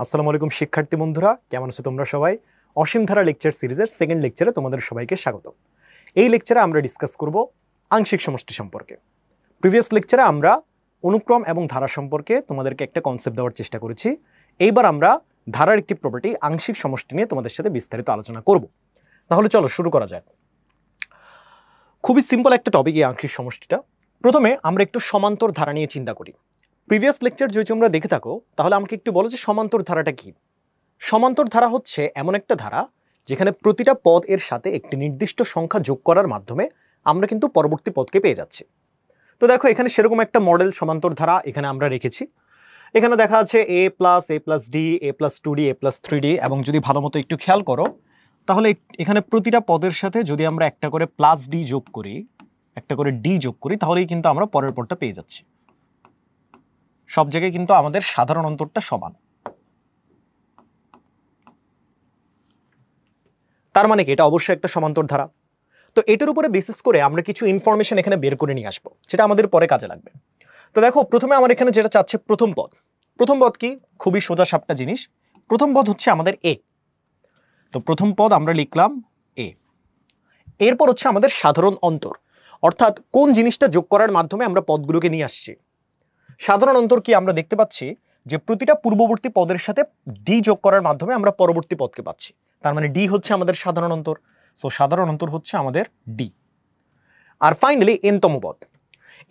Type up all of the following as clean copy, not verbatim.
আসসালামু আলাইকুম শিক্ষার্থী বন্ধুরা, কেমন আছো তোমরা সবাই? অসীম ধারা লেকচার সিরিজের সেকেন্ড লেকচারে তোমাদের সবাইকে স্বাগত। এই লেকচারে আমরা ডিসকাস করব আংশিক সমষ্টি সম্পর্কে। প্রিভিয়াস লেকচারে আমরা অনুক্রম এবং ধারা সম্পর্কে তোমাদেরকে একটা কনসেপ্ট দেওয়ার চেষ্টা করেছি। এইবার আমরা ধারার একটি প্রপার্টি আংশিক সমষ্টি নিয়ে তোমাদের সাথে বিস্তারিত আলোচনা করব। তাহলে চলো শুরু করা যাক। খুবই সিম্পল একটা টপিক এই আংশিক সমষ্টিটা। প্রথমে আমরা একটু সমান্তর ধারা নিয়ে চিন্তা করি। প্রিভিয়াস লেকচার যদি তোমরা দেখে থাকো তাহলে আমাকে একটু বলো যে সমান্তর ধারাটা কি। সমান্তর ধারা হচ্ছে এমন একটা ধারা যেখানে প্রতিটা পদ এর সাথে একটি নির্দিষ্ট সংখ্যা যোগ করার মাধ্যমে আমরা কিন্তু পরবর্তী পদকে পেয়ে যাচ্ছি। তো দেখো এখানে সেরকম একটা মডেল সমান্তর ধারা এখানে আমরা রেখেছি। এখানে দেখা আছে a plus D, a plus 2d, a plus 3d, এবং যদি ভালো মতো একটু খেয়াল করো তাহলে এখানে প্রতিটা পদের সাথে যদি আমরা একটা করে প্লাস ডি যোগ করি, একটা করে ডি যোগ করি, তাহলেই কিন্তু আমরা পরের পদটা পেয়ে যাচ্ছি। সব জায়গায় কিন্তু আমাদের সাধারণ অন্তরটা সমান। তার মানে কি এটা অবশ্যই একটা সমান্তর ধারা। তো এটার উপরে বেসিস করে আমরা কিছু ইনফরমেশন এখানে বের করে নিয়ে আসবো, যেটা আমাদের পরে কাজে লাগবে। তো দেখো প্রথমে আমার এখানে যেটা চাচ্ছে প্রথম পদ। প্রথম পদ কি? খুবই সোজা সাপটা জিনিস। প্রথম পদ হচ্ছে আমাদের এ। তো প্রথম পদ আমরা লিখলাম এ। এরপর হচ্ছে আমাদের সাধারণ অন্তর, অর্থাৎ কোন জিনিসটা যোগ করার মাধ্যমে আমরা পদগুলোকে নিয়ে আসছি। সাধারণ অন্তর কি? আমরা দেখতে পাচ্ছি যে প্রতিটা পূর্ববর্তী পদের সাথে ডি যোগ করার মাধ্যমে আমরা পরবর্তী পদকে পাচ্ছি। তার মানে ডি হচ্ছে আমাদের সাধারণ অন্তর। সো সাধারণ অন্তর হচ্ছে আমাদের ডি। আর ফাইনালি এনতম পদ।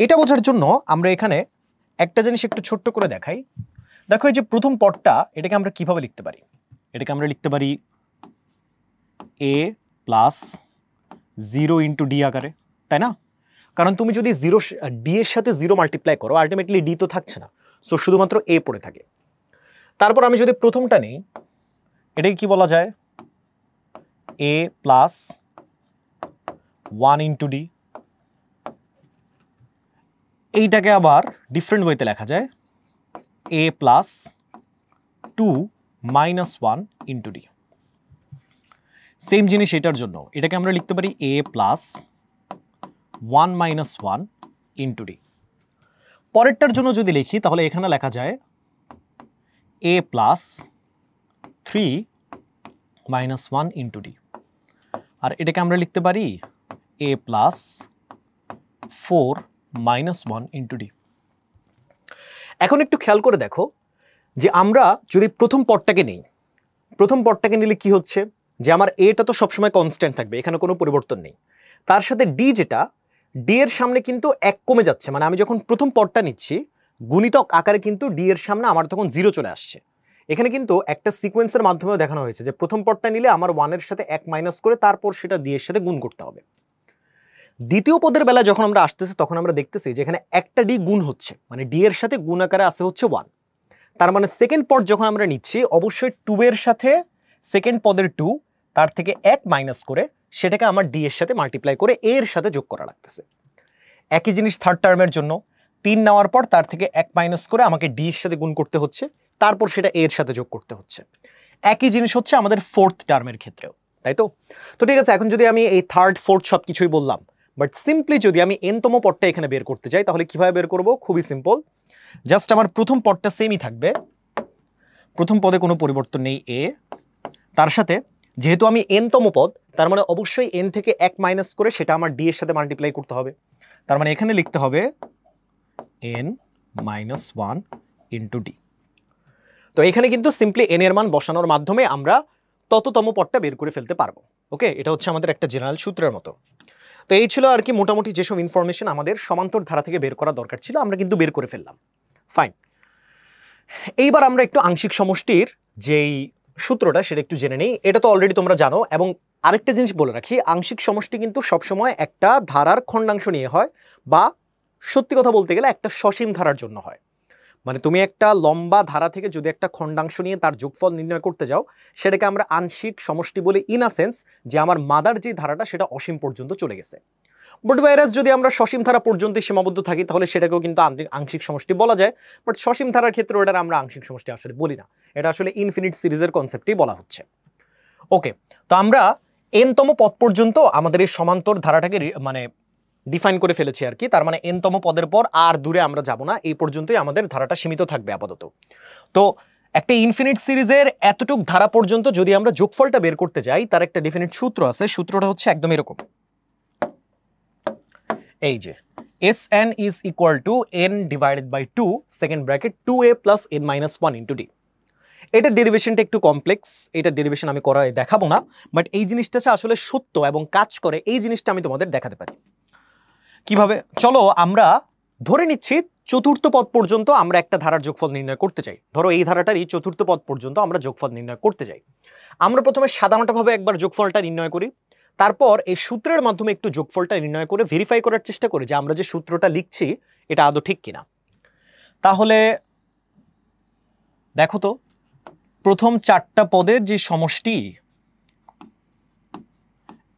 এটা বোঝার জন্য আমরা এখানে একটা জিনিস একটু ছোট্ট করে দেখাই। দেখো এই যে প্রথম পদটা, এটাকে আমরা কিভাবে লিখতে পারি? এটাকে আমরা লিখতে পারি এ প্লাস 0 ইন্টু ডি আকারে, তাই না? কারণ তুমি যদি ডি এর সাথে 0 মাল্টিপ্লাই করো, আলটিমেটলি ডি তো থাকছে না, সো শুধুমাত্র এ পড়ে থাকে। তারপর আমি যদি প্রথমটা নেই, এটাকে কি বলা যায়? A plus 1 into D. এইটাকে আবার ডিফারেন্ট ওয়েতে লেখা যায় A plus 2 minus 1 into D. সেম জিনিস এটার জন্য, এটাকে আমরা লিখতে পারি A plus 1 minus 1 into D. পরেরটার জন্য যদি লিখি তাহলে এখানে লেখা যায় A plus 3 minus 1 into D. আর এটাকে আমরা লিখতে পারি A plus 4 minus 1 into D. এখন একটু খেয়াল করে দেখো যে আমরা যদি প্রথম পদটাকে নিই, প্রথম পদটাকে নিলে কি হচ্ছে যে আমার এটা তো সবসময় কনস্ট্যান্ট থাকবে, এখানে কোনো পরিবর্তন নেই। তার সাথে ডি, যেটা ডি এর সামনে কিন্তু 1 কমে যাচ্ছে, মানে আমি যখন প্রথম পদটা নিচ্ছি গুণিতক আকারে কিন্তু ডি এর সামনে আমার তখন 0 চলে আসছে। এখানে কিন্তু একটা সিকোয়েন্সের মাধ্যমেও দেখানো হয়েছে যে প্রথম পদটা নিলে আমার 1 এর সাথে 1 মাইনাস করে তারপর সেটা ডি এর সাথে গুণ করতে হবে। দ্বিতীয় পদের বেলা যখন আমরা আসতেছি তখন আমরা দেখতেছি যে এখানে একটা ডি গুণ হচ্ছে, মানে ডি এর সাথে গুণ আকারে আসে হচ্ছে 1। তার মানে সেকেন্ড পদ যখন আমরা নিচ্ছি অবশ্যই 2 এর সাথে সেকেন্ড পদের 2 তার থেকে 1 মাইনাস করে সেটাকে আমার ডি এর সাথে মাল্টিপ্লাই করে এ এর সাথে যোগ করা লাগতেছে। একই জিনিস থার্ড টার্মের জন্য 3 নেওয়ার পর তার থেকে 1 মাইনাস করে আমাকে ডি এর সাথে গুণ করতে হচ্ছে, তারপর সেটা এ এর সাথে যোগ করতে হচ্ছে। একই জিনিস হচ্ছে আমাদের ফোর্থ টার্মের ক্ষেত্রেও, তাই তো? তো ঠিক আছে, এখন যদি আমি এই থার্ড ফোর্থ সব কিছুই বললাম, বাট সিম্পলি যদি আমি এনতম পদটা এখানে বের করতে চাই তাহলে কিভাবে বের করব? খুবই সিম্পল। জাস্ট আমার প্রথম পদটা সেমই থাকবে, প্রথম পদে কোনো পরিবর্তন নেই এ। তার সাথে যেহেতু আমি এনতম পদ, তার মানে অবশ্যই এন থেকে 1 মাইনাস করে সেটা আমার ডি এর সাথে মাল্টিপ্লাই করতে হবে। তার মানে এখানে লিখতে হবে এন মাইনাস 1 ইন্টু ডি। তো এখানে কিন্তু সিম্পলি এন এর মান বসানোর মাধ্যমে আমরা তততম পদটা বের করে ফেলতে পারবো। ওকে, এটা হচ্ছে আমাদের একটা জেনারেল সূত্রের মতো। তো এই ছিল আর কি মোটামুটি যেসব ইনফরমেশন আমাদের সমান্তর ধারা থেকে বের করা দরকার ছিল, আমরা কিন্তু বের করে ফেললাম। ফাইন। এইবার আমরা একটু আংশিক সমষ্টির যেই সূত্রটা সেটা একটু জেনে নিই। এটা তো অলরেডি তোমরা জানো, এবং আরেকটা জিনিস বলে রাখি, আংশিক সমষ্টি কিন্তু সবসময় একটা ধারার খণ্ডাংশ নিয়ে হয়, বা সত্যি কথা বলতে গেলে একটা সসীম ধারার জন্য হয়। মানে তুমি একটা লম্বা ধারা থেকে যদি একটা খণ্ডাংশ নিয়ে তার যোগফল নির্ণয় করতে যাও, সেটাকে আমরা আংশিক সমষ্টি বলি, ইন আ সেন্স যে আমার মাদার যে ধারাটা সেটা অসীম পর্যন্ত চলে গেছে। বাট ভাইরাস যদি আমরা সসীম ধারা পর্যন্ত সীমাবদ্ধ থাকি তাহলে সেটাকেও কিন্তু আংশিক সমষ্টি বলা যায়। বাট সসীম ধারার ক্ষেত্রে ওটার আমরা আংশিক সমষ্টি আসলে বলি না, এটা আসলে ইনফিনিট সিরিজের কনসেপ্টই বলা হচ্ছে। ওকে, তো আমরা এনতম পদ পর্যন্ত আমাদের এই সমান্তর ধারাটাকে মানে ডিফাইন করে ফেলেছি আর কি। তার মানে এনতম পদের পর আর দূরে আমরা যাব না, এই পর্যন্তই আমাদের ধারাটা সীমিত থাকবে আপাতত। তো একটা ইনফিনিট সিরিজের এতটুক ধারা পর্যন্ত যদি আমরা যোগফলটা বের করতে যাই, তার একটা ডেফিনিট সূত্র আছে। সূত্রটা হচ্ছে একদম এরকম, এই যে Sn is equal to n divided by 2 second bracket 2a plus n minus 1 into d। এটার ডেরিভেশনটা একটু কমপ্লেক্স, এটার ডেরিভেশন আমি করায় দেখাবো না, বাট এই জিনিসটা আসলে সত্য এবং কাজ করে, এই জিনিসটা আমি তোমাদের দেখাতে পারি। কিভাবে? চলো আমরা ধরে নিচ্ছি চতুর্থ পদ পর্যন্ত আমরা একটা ধারার যোগফল নির্ণয় করতে চাই। ধরো এই ধারাটারই চতুর্থ পদ পর্যন্ত আমরা যোগফল নির্ণয় করতে চাই। আমরা প্রথমে সাধারণভাবে একবার যোগফলটা নির্ণয় করি, তারপর এই সূত্রের মাধ্যমে একটু যোগফলটা নির্ণয় করে ভেরিফাই করার চেষ্টা করি যে আমরা যে সূত্রটা লিখছি এটা আদৌ ঠিক কিনা। তাহলে দেখো তো, প্রথম চারটা পদের যে সমষ্টি,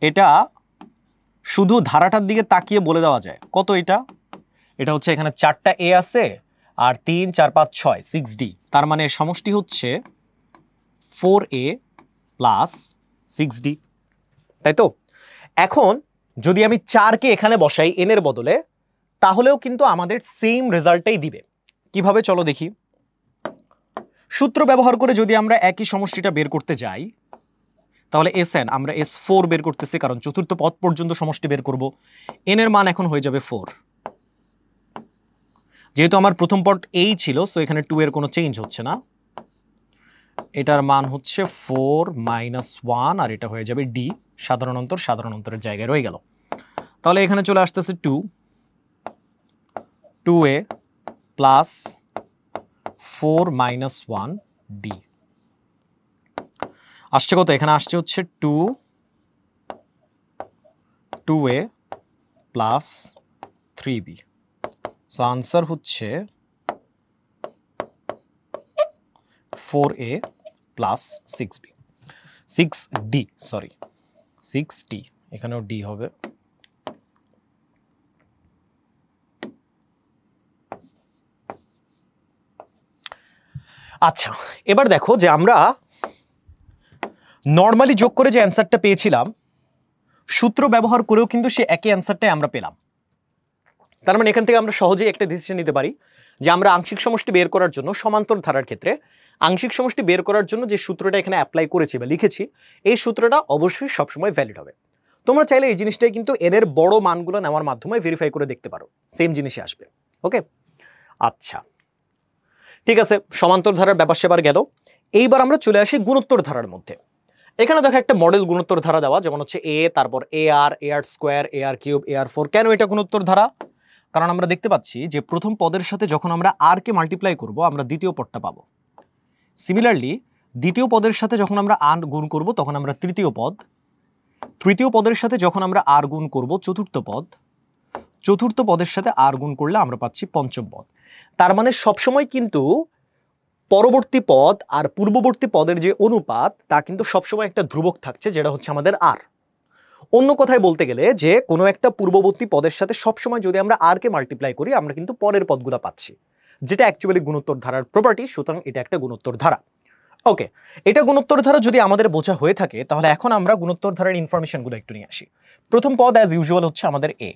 এটা শুধু ধারাটার দিকে তাকিয়ে বলে দেওয়া যায় কত। এটা হচ্ছে এখানে 4টা এ আছে আর 3 4 5 6 6d, তার মানে সমষ্টি হচ্ছে 4a প্লাস 6d, তাই তো? এখন যদি আমি 4কে এখানে বসাই n এর বদলে, তাহলেও কিন্তু আমাদের সেম রেজাল্টটাই দিবে। কিভাবে চলো দেখি। সূত্র ব্যবহার করে যদি আমরা একই সমষ্টিটা বের করতে যাই, তাহলে Sn আমরা S4 বের করতেছি, কারণ চতুর্থ পদ পর্যন্ত সমষ্টি বের করব। n এর মান এখন হয়ে যাবে 4। যেহেতু আমার প্রথম পদ এই ছিল, সো এখানে 2 এর কোনো চেঞ্জ হচ্ছে না। এটার মান হচ্ছে 4 - 1 আর এটা হয়ে যাবে d। সাধারণ অন্তরের জায়গায় রয়ে গেল। তাহলে এখানে চলে আসতেছে 2a প্লাস 4 - 1 d আসছে কত? এখানে আসছে হচ্ছে 2a plus 3b। So answer হচ্ছে 4a plus 6b 6d, sorry 6d, এখানেও d হবে। আচ্ছা, এবার দেখো যে আমরা নর্মালি যোগ করে যে অ্যান্সারটা পেয়েছিলাম, সূত্র ব্যবহার করেও কিন্তু সে একই অ্যান্সারটাই আমরা পেলাম। তার মানে এখান থেকে আমরা সহজেই একটা ডিসিশন নিতে পারি যে আমরা আংশিক সমষ্টি বের করার জন্য সমান্তর ধারার ক্ষেত্রে আংশিক সমষ্টি বের করার জন্য যে সূত্রটা এখানে অ্যাপ্লাই করেছি বা লিখেছি, এই সূত্রটা অবশ্যই সবসময় ভ্যালিড হবে। তোমরা চাইলে এই জিনিসটাই কিন্তু এর বড় মানগুলো নেওয়ার মাধ্যমে ভেরিফাই করে দেখতে পারো, সেম জিনিসই আসবে। ওকে, আচ্ছা ঠিক আছে, সমান্তর ধারার ব্যাপার সেবার গেল। এইবার আমরা চলে আসি গুণোত্তর ধারার মধ্যে। এখানে দেখো একটা মডেল গুণোত্তর ধারা দেওয়া, যেমন হচ্ছে এ, তারপর AR square, AR cube, AR4। কেন এটা গুণোত্তর ধারা? কারণ আমরা দেখতে পাচ্ছি যে প্রথম পদের সাথে যখন আমরা r কে মাল্টিপ্লাই করব, আমরা দ্বিতীয় পদটা পাবো। সিমিলারলি দ্বিতীয় পদের সাথে যখন আমরা r গুণ করব, তখন আমরা তৃতীয় পদ। তৃতীয় পদের সাথে যখন আমরা r গুণ করব, চতুর্থ পদ। চতুর্থ পদের সাথে r গুণ করলে আমরা পাচ্ছি পঞ্চম পদ। তার মানে সবসময় কিন্তু পরবর্তী পদ আর পূর্ববর্তী পদের যে অনুপাত, তা কিন্তু সবসময় একটা ধ্রুবক থাকছে, যেটা হচ্ছে আমাদের r। অন্য কথায় বলতে গেলে যে কোনো একটা পূর্ববর্তী পদের সাথে সবসময় যদি আমরা r কে মাল্টিপ্লাই করি, আমরা কিন্তু পরের পদগুলো পাচ্ছি, যেটা অ্যাকচুয়ালি গুণোত্তর ধারার প্রপার্টি। সুতরাং এটা একটা গুণোত্তর ধারা। ওকে, এটা গুণোত্তর ধারা যদি আমাদের বোঝা হয়ে থাকে, তাহলে এখন আমরা গুণোত্তর ধারার ইনফরমেশনগুলো একটু নিয়ে আসি। প্রথম পদ অ্যাজ ইউজুয়াল হচ্ছে আমাদের a।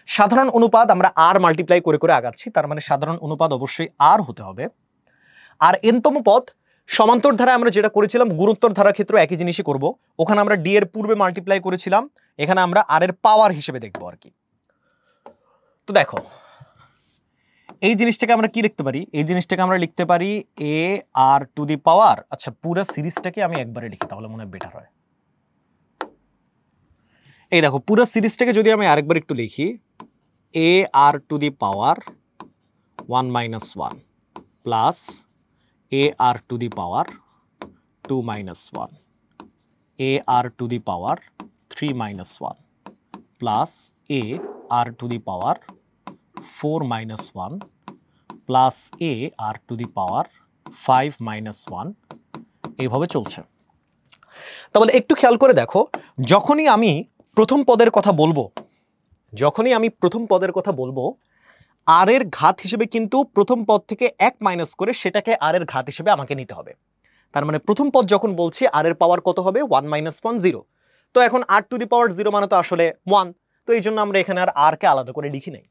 সাধারণ অনুপাত আমরা r মাল্টিপ্লাই করে করে আগাচ্ছি, তার মানে সাধারণ অনুপাত অবশ্যই r হতে হবে। আর nতম পদ সমান্তর ধারায় আমরা যেটা করেছিলাম, গুণোত্তর ধারার ক্ষেত্রে একই জিনিসই করব। ওখানে আমরা d এর পূর্বে মাল্টিপ্লাই করেছিলাম, এখানে আমরা r এর পাওয়ার হিসেবে দেখব আর কি। তো দেখো এই জিনিসটাকে আমরা কি লিখতে পারি? এই জিনিসটাকে আমরা লিখতে পারি AR⁴। আচ্ছা, পুরো সিরিজটাকে আমি একবারে লিখি, তাহলে মনে হয় বেটার হয়। এই দেখো, পুরো সিরিজটাকে যদি আমি আরেকবার একটু লিখি, AR⁴ 1 - 1 plus AR⁴ 2 - 1 AR⁴ 3 - 1 plus AR⁴ 4 - 1 plus AR⁴ 5 - 1, এইভাবে চলছে। তাহলে একটু খেয়াল করে দেখো, যখনই আমি প্রথম পদের কথা বলবো, r এর ঘাত হিসেবে কিন্তু প্রথম পদ থেকে 1 মাইনাস করে সেটাকে r এর ঘাত হিসেবে আমাকে নিতে হবে। তার মানে প্রথম পদ যখন বলছি, r এর পাওয়ার কত হবে? 1 - 1 0। তো এখন r⁴ 0 মানে তো আসলে 1, তো এই জন্য আমরা এখানে আর r কে আলাদা করে লিখি নাই।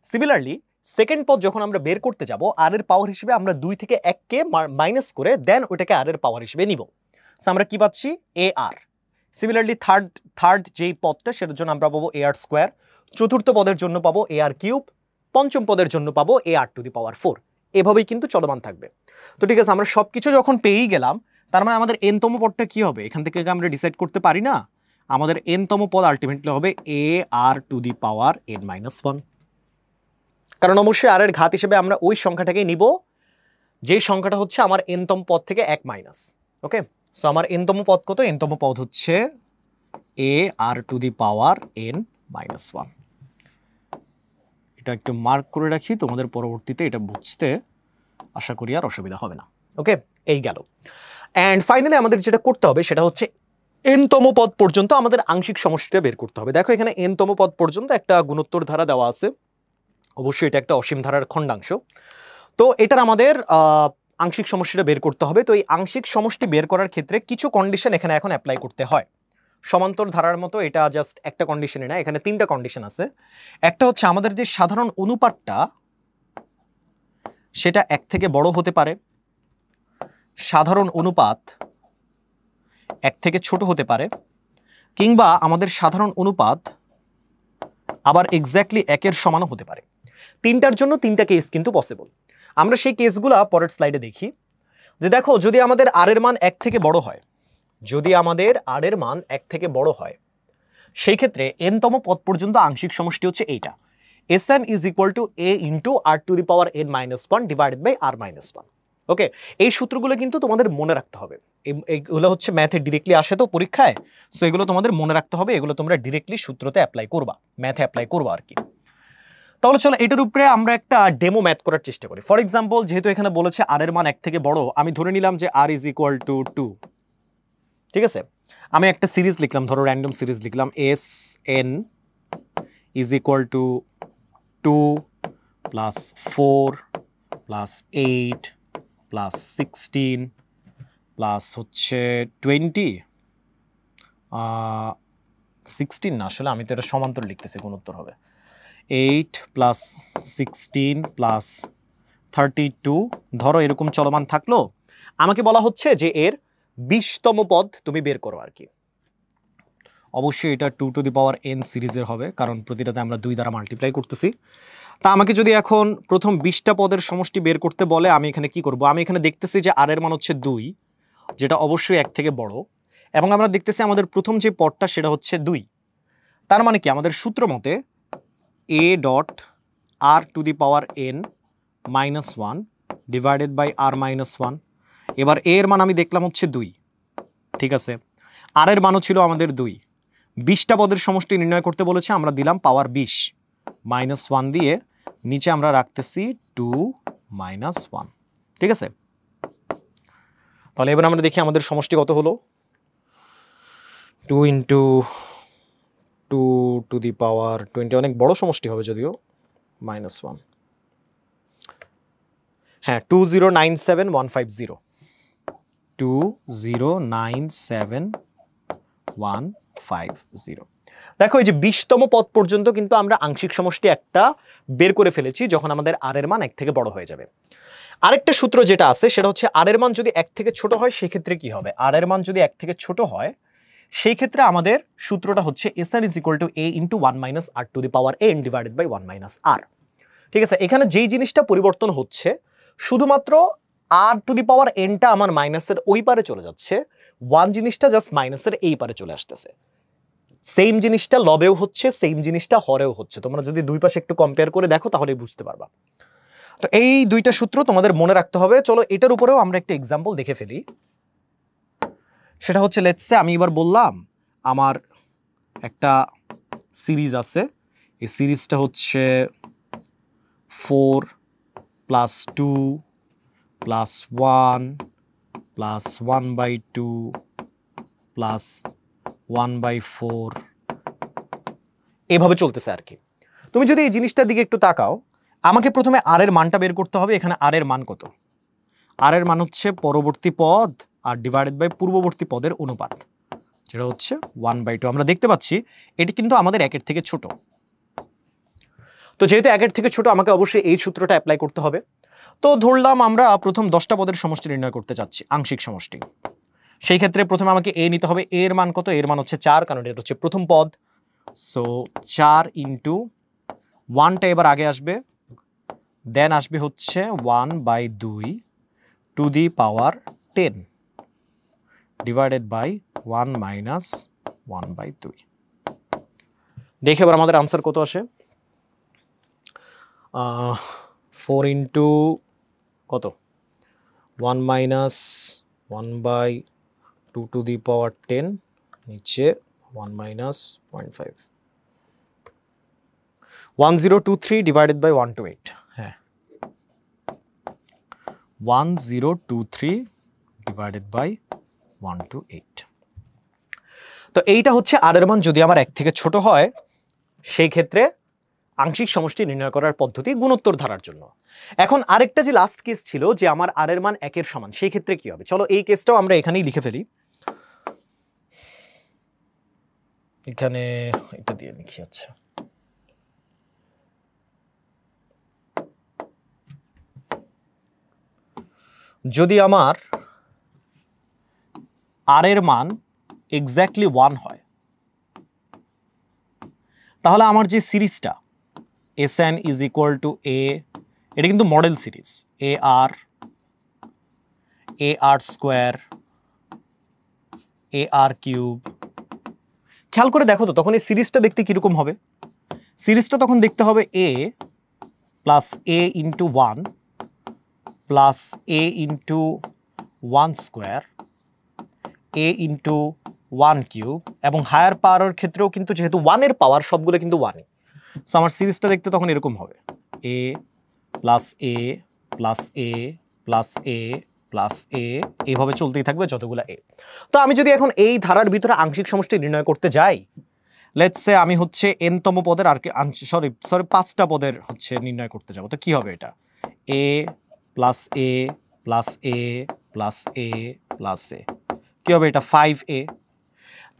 সিমিলারলি সেকেন্ড পদ যখন আমরা বের করতে যাব আর এর পাওয়ার হিসেবে আমরা 2 থেকে 1 কে মাইনাস করে দেন ওটাকে আর এর পাওয়ার হিসেবে নিব। সো আমরা কি পাচ্ছি এ আর। সিমিলারলি থার্ড যেই পদটা সেটার জন্য আমরা পাবো এ আর স্কোয়ার, চতুর্থ পদের জন্য পাবো এ আর কিউব, পঞ্চম পদের জন্য পাবো এ আর টু দি পাওয়ার 4। এভাবেই কিন্তু চলমান থাকবে। তো ঠিক আছে, আমরা সবকিছু যখন পেয়েই গেলাম তার মানে আমাদের এনতম পদটা কি হবে এখান থেকে আমরা ডিসাইড করতে পারি না? আমাদের এনতম পদ আলটিমেটলি হবে A R to the power N minus 1। কারণ অবশ্যই আর এর ঘাত হিসেবে আমরা ওই সংখ্যাটাকেই নিব যে সংখ্যাটা হচ্ছে আমার এনতম পদ থেকে 1 মাইনাস। ওকে, সো আমার এনতম পদ কত? এনতম পদ হচ্ছে A R to the power N minus 1। এটা একটু মার্ক করে রাখি, তোমাদের পরবর্তীতে এটা বুঝতে আশা করি আর অসুবিধা হবে না। ওকে, এই গেল। অ্যান্ড ফাইনালি আমাদের যেটা করতে হবে সেটা হচ্ছে এনতম পদ পর্যন্ত আমাদের আংশিক সমষ্টিটা বের করতে হবে। দেখো এখানে এনতম পদ পর্যন্ত একটা গুণোত্তর ধারা দেওয়া আছে, অবশ্যই এটা একটা অসীম ধারার খণ্ডাংশ। তো এটার আমাদের আংশিক সমষ্টিটা বের করতে হবে। তো এই আংশিক সমষ্টি বের করার ক্ষেত্রে কিছু কন্ডিশন এখানে এখন অ্যাপ্লাই করতে হয়। সমান্তর ধারার মতো এটা জাস্ট একটা কন্ডিশনে না, এখানে 3টা কন্ডিশন আছে। একটা হচ্ছে আমাদের যে সাধারণ অনুপাতটা সেটা 1 থেকে বড় হতে পারে, সাধারণ অনুপাত 1 থেকে ছোট হতে পারে, কিংবা আমাদের সাধারণ অনুপাত আবার এক্স্যাক্টলি 1-এর সমানও হতে পারে। 3টার জন্য 3টা কেস কিন্তু পসিবল। আমরা সেই কেসগুলো পরের স্লাইডে দেখি। যে দেখো যদি আমাদের আর এর মান 1 থেকে বড় হয়, যদি আমাদের আর এর মান 1 থেকে বড় হয় সেই ক্ষেত্রে এনতম পদ পর্যন্ত আংশিক সমষ্টি হচ্ছে এইটা, Sn is equal to a into R to the power n minus 1 divided by R minus 1। Okay, এই সূত্রগুলো কিন্তু তোমাদের মনে রাখতে হবে। এগুলো হচ্ছে ম্যাথে ডিরেক্টলি আসে তো পরীক্ষায়, সো এগুলো তোমাদের মনে রাখতে হবে, এগুলো তোমরা ডিরেক্টলি সূত্রতে অ্যাপ্লাই করবা, ম্যাথে অ্যাপ্লাই করবা আর কি। তাহলে চলো এটার উপরে আমরা একটা ডেমো ম্যাথ করার চেষ্টা করি। ফর এক্সাম্পল, যেহেতু এখানে বলেছে আর এর মান 1 থেকে বড়, আমি ধরে নিলাম যে আর ইজ ইকুয়াল টু 2। ঠিক আছে, আমি একটা সিরিজ লিখলাম, ধরো র্যান্ডম সিরিজ লিখলাম, S N is equal two 2 plus 4 plus 8 plus 16 plus হচ্ছে 20 16 না, আসলে আমি তো এটা সমান্তর লিখতেছি, কোন উত্তর হবে 8 প্লাস 16 প্লাস 32। ধরো এরকম চলমান থাকলো, আমাকে বলা হচ্ছে যে এর 20তম পদ তুমি বের করো আর কি। অবশ্যই এটা 2 টু দি পাওয়ার n সিরিজের হবে, কারণ প্রতিটাতে আমরা 2 দ্বারা মাল্টিপ্লাই করতেছি। তা আমাকে যদি এখন প্রথম 20টা পদের সমষ্টি বের করতে বলে, আমি এখানে কি করব? আমি এখানে দেখতেছি যে আর এর মান হচ্ছে 2, যেটা অবশ্যই 1 থেকে বড়, এবং আমরা দেখতেছি আমাদের প্রথম যে পদটা সেটা হচ্ছে 2। তার মানে কি আমাদের সূত্র মতে a dot R to the power n minus 1 divided by R minus 1। এবার a এর মান আমি দেখলাম হচ্ছে 2, ঠিক আছে, আর এর মানও ছিল আমাদের 2। 20টা পদের সমষ্টি নির্ণয় করতে বলেছে, আমরা দিলাম পাওয়ার 20 মাইনাস 1 দিয়ে, নিচে আমরা রাখতেছি 2 মাইনাস 1। ঠিক আছে, তাহলে এবার আমরা দেখি আমাদের সমষ্টি কত হলো। 2 ইন্টু 2 টু দি পাওয়ার 20, অনেক বড় সমষ্টি হবে যদিও, মাইনাস 1। হ্যাঁ, 2097150, 2097150। দেখো এই যে 20তম পদ পর্যন্ত কিন্তু আমরা আংশিক সমষ্টি একটা বের করে ফেলেছি যখন আমাদের আর এর মান 1 থেকে বড় হয়ে যাবে। আরেকটা সূত্র যেটা আছে সেটা হচ্ছে আর এর মান যদি 1 থেকে ছোট হয় সেই ক্ষেত্রে কি হবে? আর এর মান যদি 1 থেকে ছোট হয় সেই ক্ষেত্রে আমাদের সূত্রটা হচ্ছে SR is equal to a into 1 minus R to the power n divided by 1 minus R. ঠিক আছে, এখানে যেই জিনিসটা পরিবর্তন হচ্ছে শুধুমাত্র আর টু দি পাওয়ার nটা আমার মাইনাসের ওই পারে চলে যাচ্ছে, 1 জিনিসটা জাস্ট মাইনাসের এই পারে চলে আসতেছে। সেম জিনিসটা লবেও হচ্ছে, সেম জিনিসটা হরেও হচ্ছে। তোমরা যদি দুই পাশে একটু কম্পেয়ার করে দেখো তাহলেই বুঝতে পারবা। তো এই দুইটা সূত্র তোমাদের মনে রাখতে হবে। চলো এটার উপরেও আমরা একটা এক্সাম্পল দেখে ফেলি। সেটা হচ্ছে লেটস সে আমি এবার বললাম আমার একটা সিরিজ আছে, এই সিরিজটা হচ্ছে 4 প্লাস 2 প্লাস 1 প্লাস 1/2 প্লাস 1/4 এভাবে চলতেছে আর কি। তুমি যদি এই জিনিসটার দিকে একটু তাকাও, আমাকে প্রথমে আর এর মানটা বের করতে হবে। এখানে আর এর মান কত? আর এর মান হচ্ছে পরবর্তী পদ আর ডিভাইডেড বাই পূর্ববর্তী পদের অনুপাত, যেটা হচ্ছে 1/2। আমরা দেখতে পাচ্ছি এটি কিন্তু আমাদের 1-এর থেকে ছোট। তো তো যেহেতু একের থেকে ছোট আমাকে অবশ্যই এই সূত্রটা অ্যাপ্লাই করতে হবে। তো ধরলাম আমরা প্রথম 10টা পদের সমষ্টি নির্ণয় করতে চাচ্ছি, আংশিক সমষ্টি। সেই ক্ষেত্রে প্রথমে আমাকে এ নিতে হবে। এর মান কত? এর মান হচ্ছে 4, কারণ এটা হচ্ছে প্রথম পদ। সো 4 ইন্টু 1টা এবার আগে আসবে, দেন আসবে হচ্ছে 1/2 to the power 10 divided by 1 minus 1/2। দেখে এবার আমাদের আনসার কত আসে। 4 ইন্টু কত 1 মাইনাস 1/2 টু দি পাওয়ার 10, নিচে 1 মাইনাস 0.5, 1023 ডিভাইডেড বাই 128। হ্যাঁ, 1023 ডিভাইডেড বাই 128। তো এইটা হচ্ছে আর এর মান যদি আমার 1 থেকে ছোট হয়, সেই ক্ষেত্রে আংশিক সমষ্টি নির্ণয় করার পদ্ধতি গুণোত্তর ধারার জন্য। এখন আরেকটা যে লাস্ট কেস ছিল যে আমার আর এর মান 1 এর সমান, সেই ক্ষেত্রে কি হবে? চলো এই কেসটাও আমরা এখানেই লিখে ফেলি। এখানে এটা দিয়ে লিখি। আচ্ছা, যদি আমার আর এর মান এক্স্যাক্টলি 1 হয়, তাহলে আমার যে সিরিজটা Sn is equal to a, এটা কিন্তু model series, ar square ar cube. খেয়াল করে দেখো তো তখন এই সিরিজটা দেখতে কিরকম হবে। সিরিজটা তখন দেখতে হবে a plus a into 1 plus a into 1 square a into 1 cube, এবং হায়ার পাওয়ারের ক্ষেত্রেও কিন্তু যেহেতু 1 এর পাওয়ার সবগুলো কিন্তু 1ই, সো আমার সিরিজটা দেখতে তখন এরকম হবে a plus a plus a plus a plus a, এইভাবে চলতেই থাকবে যতগুলো a। তো আমি যদি এখন এই ধারার ভিতরে আংশিক সমষ্টি নির্ণয় করতে যাই, লেটস সে আমি হচ্ছে n তম পদের আর সরি 5টা পদের হচ্ছে নির্ণয় করতে যাব, তো কি হবে? এটা a plus a plus a plus a plus a, কি হবে? এটা 5a।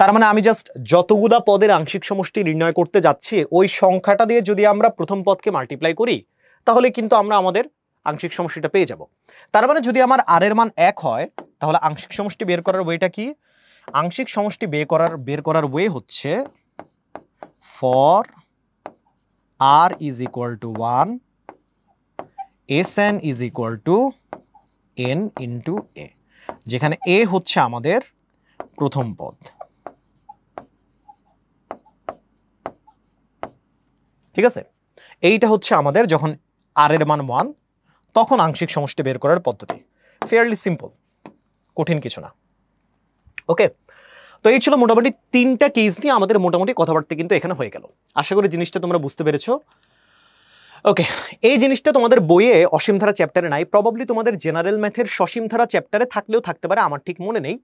তার মানে আমি জাস্ট যতগুলা পদের আংশিক সমষ্টি নির্ণয় করতে যাচ্ছি ওই সংখ্যাটা দিয়ে যদি আমরা প্রথম পদকে মাল্টিপ্লাই করি, তাহলে কিন্তু আমরা আমাদের আংশিক সমষ্টিটা পেয়ে যাব। তার মানে যদি আমার আর এর মান 1 হয়, তাহলে আংশিক সমষ্টি বের করার ওয়েটা কি? আংশিক সমষ্টি বের করার ওয়ে হচ্ছে for r is equal two 1 Sn is equal to n into a, যেখানে a হচ্ছে আমাদের প্রথম পদ। ঠিক আছে, এইটা হচ্ছে আমাদের যখন আর এর মান 1, তখন আংশিক সমষ্টি বের করার পদ্ধতি। ফেয়ারলি সিম্পল, কঠিন কিছু না। ওকে, তো এই ছিল মোটামুটি 3টা কেস নিয়ে আমাদের মোটামুটি কথাবার্তা কিন্তু এখানে হয়ে গেল। আশা করি জিনিসটা তোমরা বুঝতে পেরেছো। ওকে, এই জিনিসটা তোমাদের বইয়ে অসীম ধারা চ্যাপ্টারে নাই, প্রবাবলি তোমাদের জেনারেল ম্যাথের সসীম ধারা চ্যাপ্টারে থাকলেও থাকতে পারে, আমার ঠিক মনে নেই।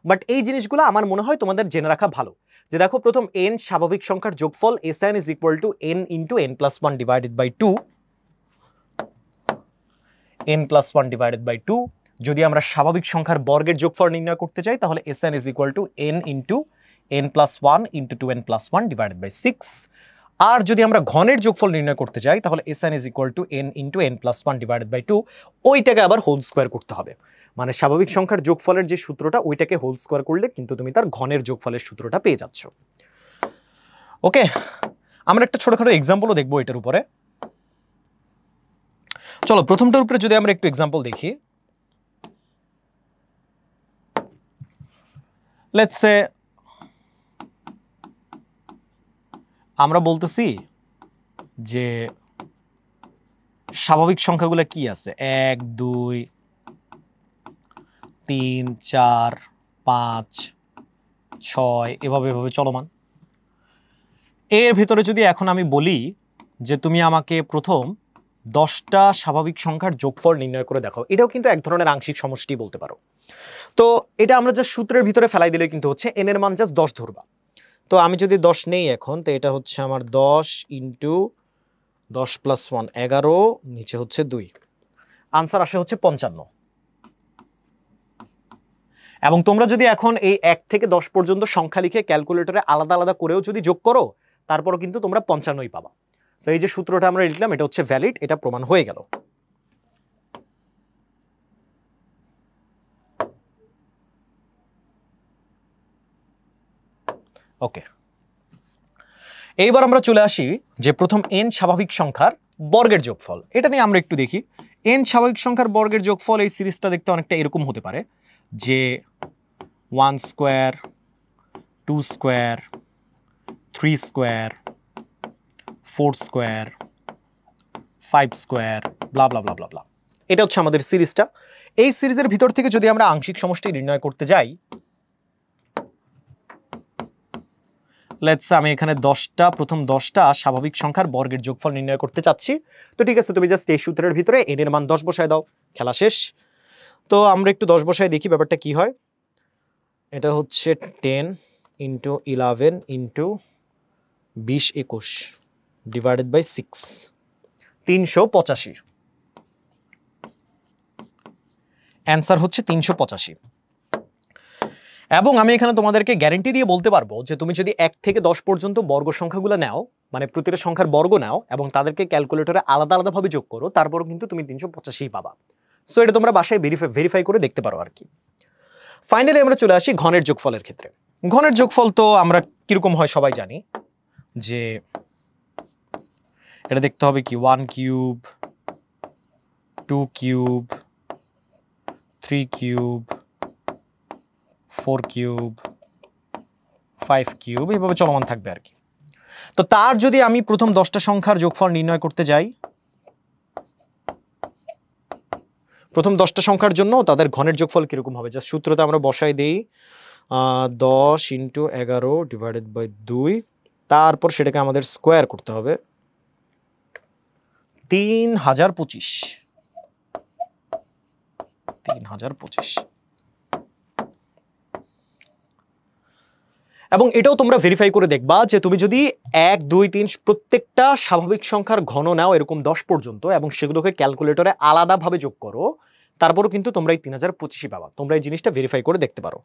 বাট এই জিনিসগুলো আমার মনে হয় তোমাদের জেনে রাখা ভালো। যে দেখো, প্রথম n স্বাভাবিক সংখ্যার যোগফল Sn is equal to n into n plus 1 divided by 2, n plus 1 divided by 2। যদি আমরা স্বাভাবিক সংখ্যার বর্গের যোগফল নির্ণয় করতে চাই, তাহলে Sn is equal to n into n plus 1 into 2n plus 1 divided by 6। আর যদি আমরা ঘনের যোগফল নির্ণয় করতে চাই, তাহলে Sn is equal to n into n plus 1 divided by 2, ওইটাকে আবার হোল স্কোয়ার করতে হবে। মানে স্বাভাবিক সংখ্যার যোগফলের যে সূত্রটা, ওইটাকে হোল স্কোয়ার করলে কিন্তু তুমি তার ঘনের যোগফলের সূত্রটা পেয়ে যাচ্ছ। ওকে, আমরা একটা ছোটখাটো এক্সাম্পলও দেখবো এটার উপরে। চলো প্রথমটার উপরে যদি আমরা একটু এক্সাম্পল দেখি। লেটস সে আমরা বলতেছি যে স্বাভাবিক সংখ্যাগুলো কি আছে, 1 2 3 4 5 6 এভাবে চলমান। এর ভিতরে যদি এখন আমি বলি যে তুমি আমাকে প্রথম 10টা স্বাভাবিক সংখ্যার যোগফল নির্ণয় করে দেখাও, এটাও কিন্তু এক ধরনের আংশিক সমষ্টি বলতে পারো। তো এটা আমরা জাস্ট সূত্রের ভিতরে ফেলাই দিলে কিন্তু হচ্ছে n এর মান জাস্ট 10 ধরবা। তো আমি যদি 10 নেই এখন, তো এটা হচ্ছে আমার 10 ইন্টু 10 প্লাস 1 11, নিচে হচ্ছে 2, আনসার আসে হচ্ছে 55। এবং তোমরা যদি এখন এই 1 থেকে 10 পর্যন্ত সংখ্যা লিখে ক্যালকুলেটরে আলাদা আলাদা করেও যদি যোগ করো, তারপরও কিন্তু তোমরা 55ই পাবা। সো এই যে সূত্রটা আমরা লিখলাম এটা হচ্ছে ভ্যালিড, এটা প্রমাণ হয়ে গেল। ওকে, এইবার আমরা চলে আসি যে প্রথম n স্বাভাবিক সংখ্যার বর্গের যোগফল। এটা নিয়ে আমরা একটু দেখি। n স্বাভাবিক সংখ্যার বর্গের যোগফল, এই সিরিজটা দেখতে অনেকটা এরকম হতে পারে যে 1 square, 2 square, 3 square, 4 square, 5 square, blah blah blah blah blah. এটা হচ্ছে আমাদের সিরিজটা। এই সিরিজের ভিতর থেকে যদি আমরা আংশিক সমষ্টি নির্ণয় করতে যাই, লেটস আমি এখানে প্রথম 10টা স্বাভাবিক সংখ্যার বর্গের যোগফল নির্ণয় করতে চাচ্ছি। তো ঠিক আছে, তুমি জাস্ট এই সূত্রের ভিতরে n এর মান 10 বসায় দাও, খেলা শেষ। তো আমরা একটু 10 বসায় দেখি ব্যাপারটা কি হয়। এটা হচ্ছে 10 into 11 into 20 21 divided by 6, 385। Answer হচ্ছে 385। এবং আমি এখানে তোমাদেরকে গ্যারেন্টি দিয়ে বলতে পারবো যে তুমি যদি 1 থেকে 10 পর্যন্ত বর্গ সংখ্যাগুলো নাও, মানে প্রতিটা সংখ্যার বর্গ নাও এবং তাদেরকে ক্যালকুলেটরে আলাদা আলাদাভাবে যোগ করো, তারপরও কিন্তু তুমি 385 পাবা। সো এটা তোমরা বাসায় ভেরিফাই করে দেখতে পারো আর কি। ফাইনালি আমরা চলে আসি ঘনের যোগফলের ক্ষেত্রে। ঘনের যোগফল তো আমরা কিরকম হয় সবাই জানি, যে এটা দেখতে হবে কি 1 cube, 2 cube, 3 cube, 4 cube, 5 cube, এইভাবে চলমান থাকবে আর কি। তো তার যদি আমি প্রথম 10টা সংখ্যার যোগফল নির্ণয় করতে যাই, প্রথম 10টা সংখ্যার জন্য তাদের ঘনের যোগফল কিরকম হবে, জাস্ট সূত্রতে আমরা বসাই দেই 10 ইন্টু 11 ডিভাইডেড বাই 2, তারপর সেটাকে আমাদের স্কোয়ার করতে হবে 3025। এবং এটাও তোমরা ভেরিফাই করে দেখবা যে তুমি যদি 1 2 3 প্রত্যেকটা স্বাভাবিক সংখ্যার ঘন নাও এরকম 10 পর্যন্ত এবং সেগুলোকে ক্যালকুলেটরে আলাদাভাবে যোগ করো, তারপরও কিন্তু তোমরা এই 3025 পাবা। তোমরা এই জিনিসটা ভেরিফাই করে দেখতে পারো।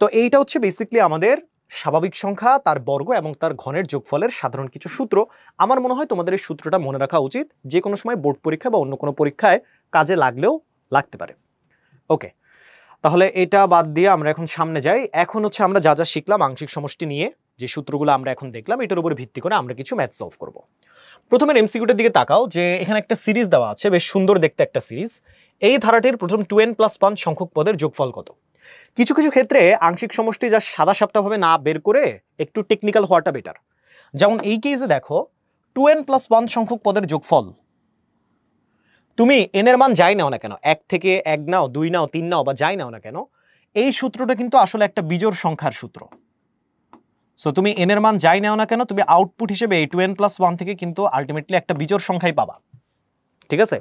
তো এইটা হচ্ছে বেসিক্যালি আমাদের স্বাভাবিক সংখ্যা, তার বর্গ এবং তার ঘনের যোগফলের সাধারণ কিছু সূত্র। আমার মনে হয় তোমাদের এই সূত্রটা মনে রাখা উচিত, যে কোনো সময় বোর্ড পরীক্ষা বা অন্য কোনো পরীক্ষায় কাজে লাগতে পারে। ওকে, তাহলে এটা বাদ দিয়ে আমরা এখন সামনে যাই। এখন হচ্ছে আমরা যা যা শিখলাম আংশিক সমষ্টি নিয়ে, যে সূত্রগুলো আমরা এখন দেখলাম, এটার উপরে ভিত্তি করে আমরা কিছু ম্যাথ সলভ করব। প্রথমে এমসিকিউটার দিকে তাকাও, যে এখানে একটা সিরিজ দেওয়া আছে, বেশ সুন্দর দেখতে একটা সিরিজ। এই ধারাটির প্রথম 2n+1 সংখ্যক পদের যোগফল কত? কিছু কিছু ক্ষেত্রে আংশিক সমষ্টি যা সাদা সাপটাভাবে না বের করে একটু টেকনিক্যাল হওয়াটা বেটার। যেমন এই কেসে দেখো 2n+1 সংখ্যক পদের যোগফল, তুমি n এর মান যাই নাও না কেন, 1 থেকে 1 নাও, 2 নাও, 3 নাও বা যাই নাও না কেন, এই সূত্রটা কিন্তু আসলে একটা বিজোড় সংখ্যার সূত্র। সো তুমি n এর মান যাই নাও না কেন, তুমি আউটপুট হিসেবে এই 2n+1 থেকে কিন্তু আলটিমেটলি একটা বিজোড় সংখ্যাই পাবা। ঠিক আছে,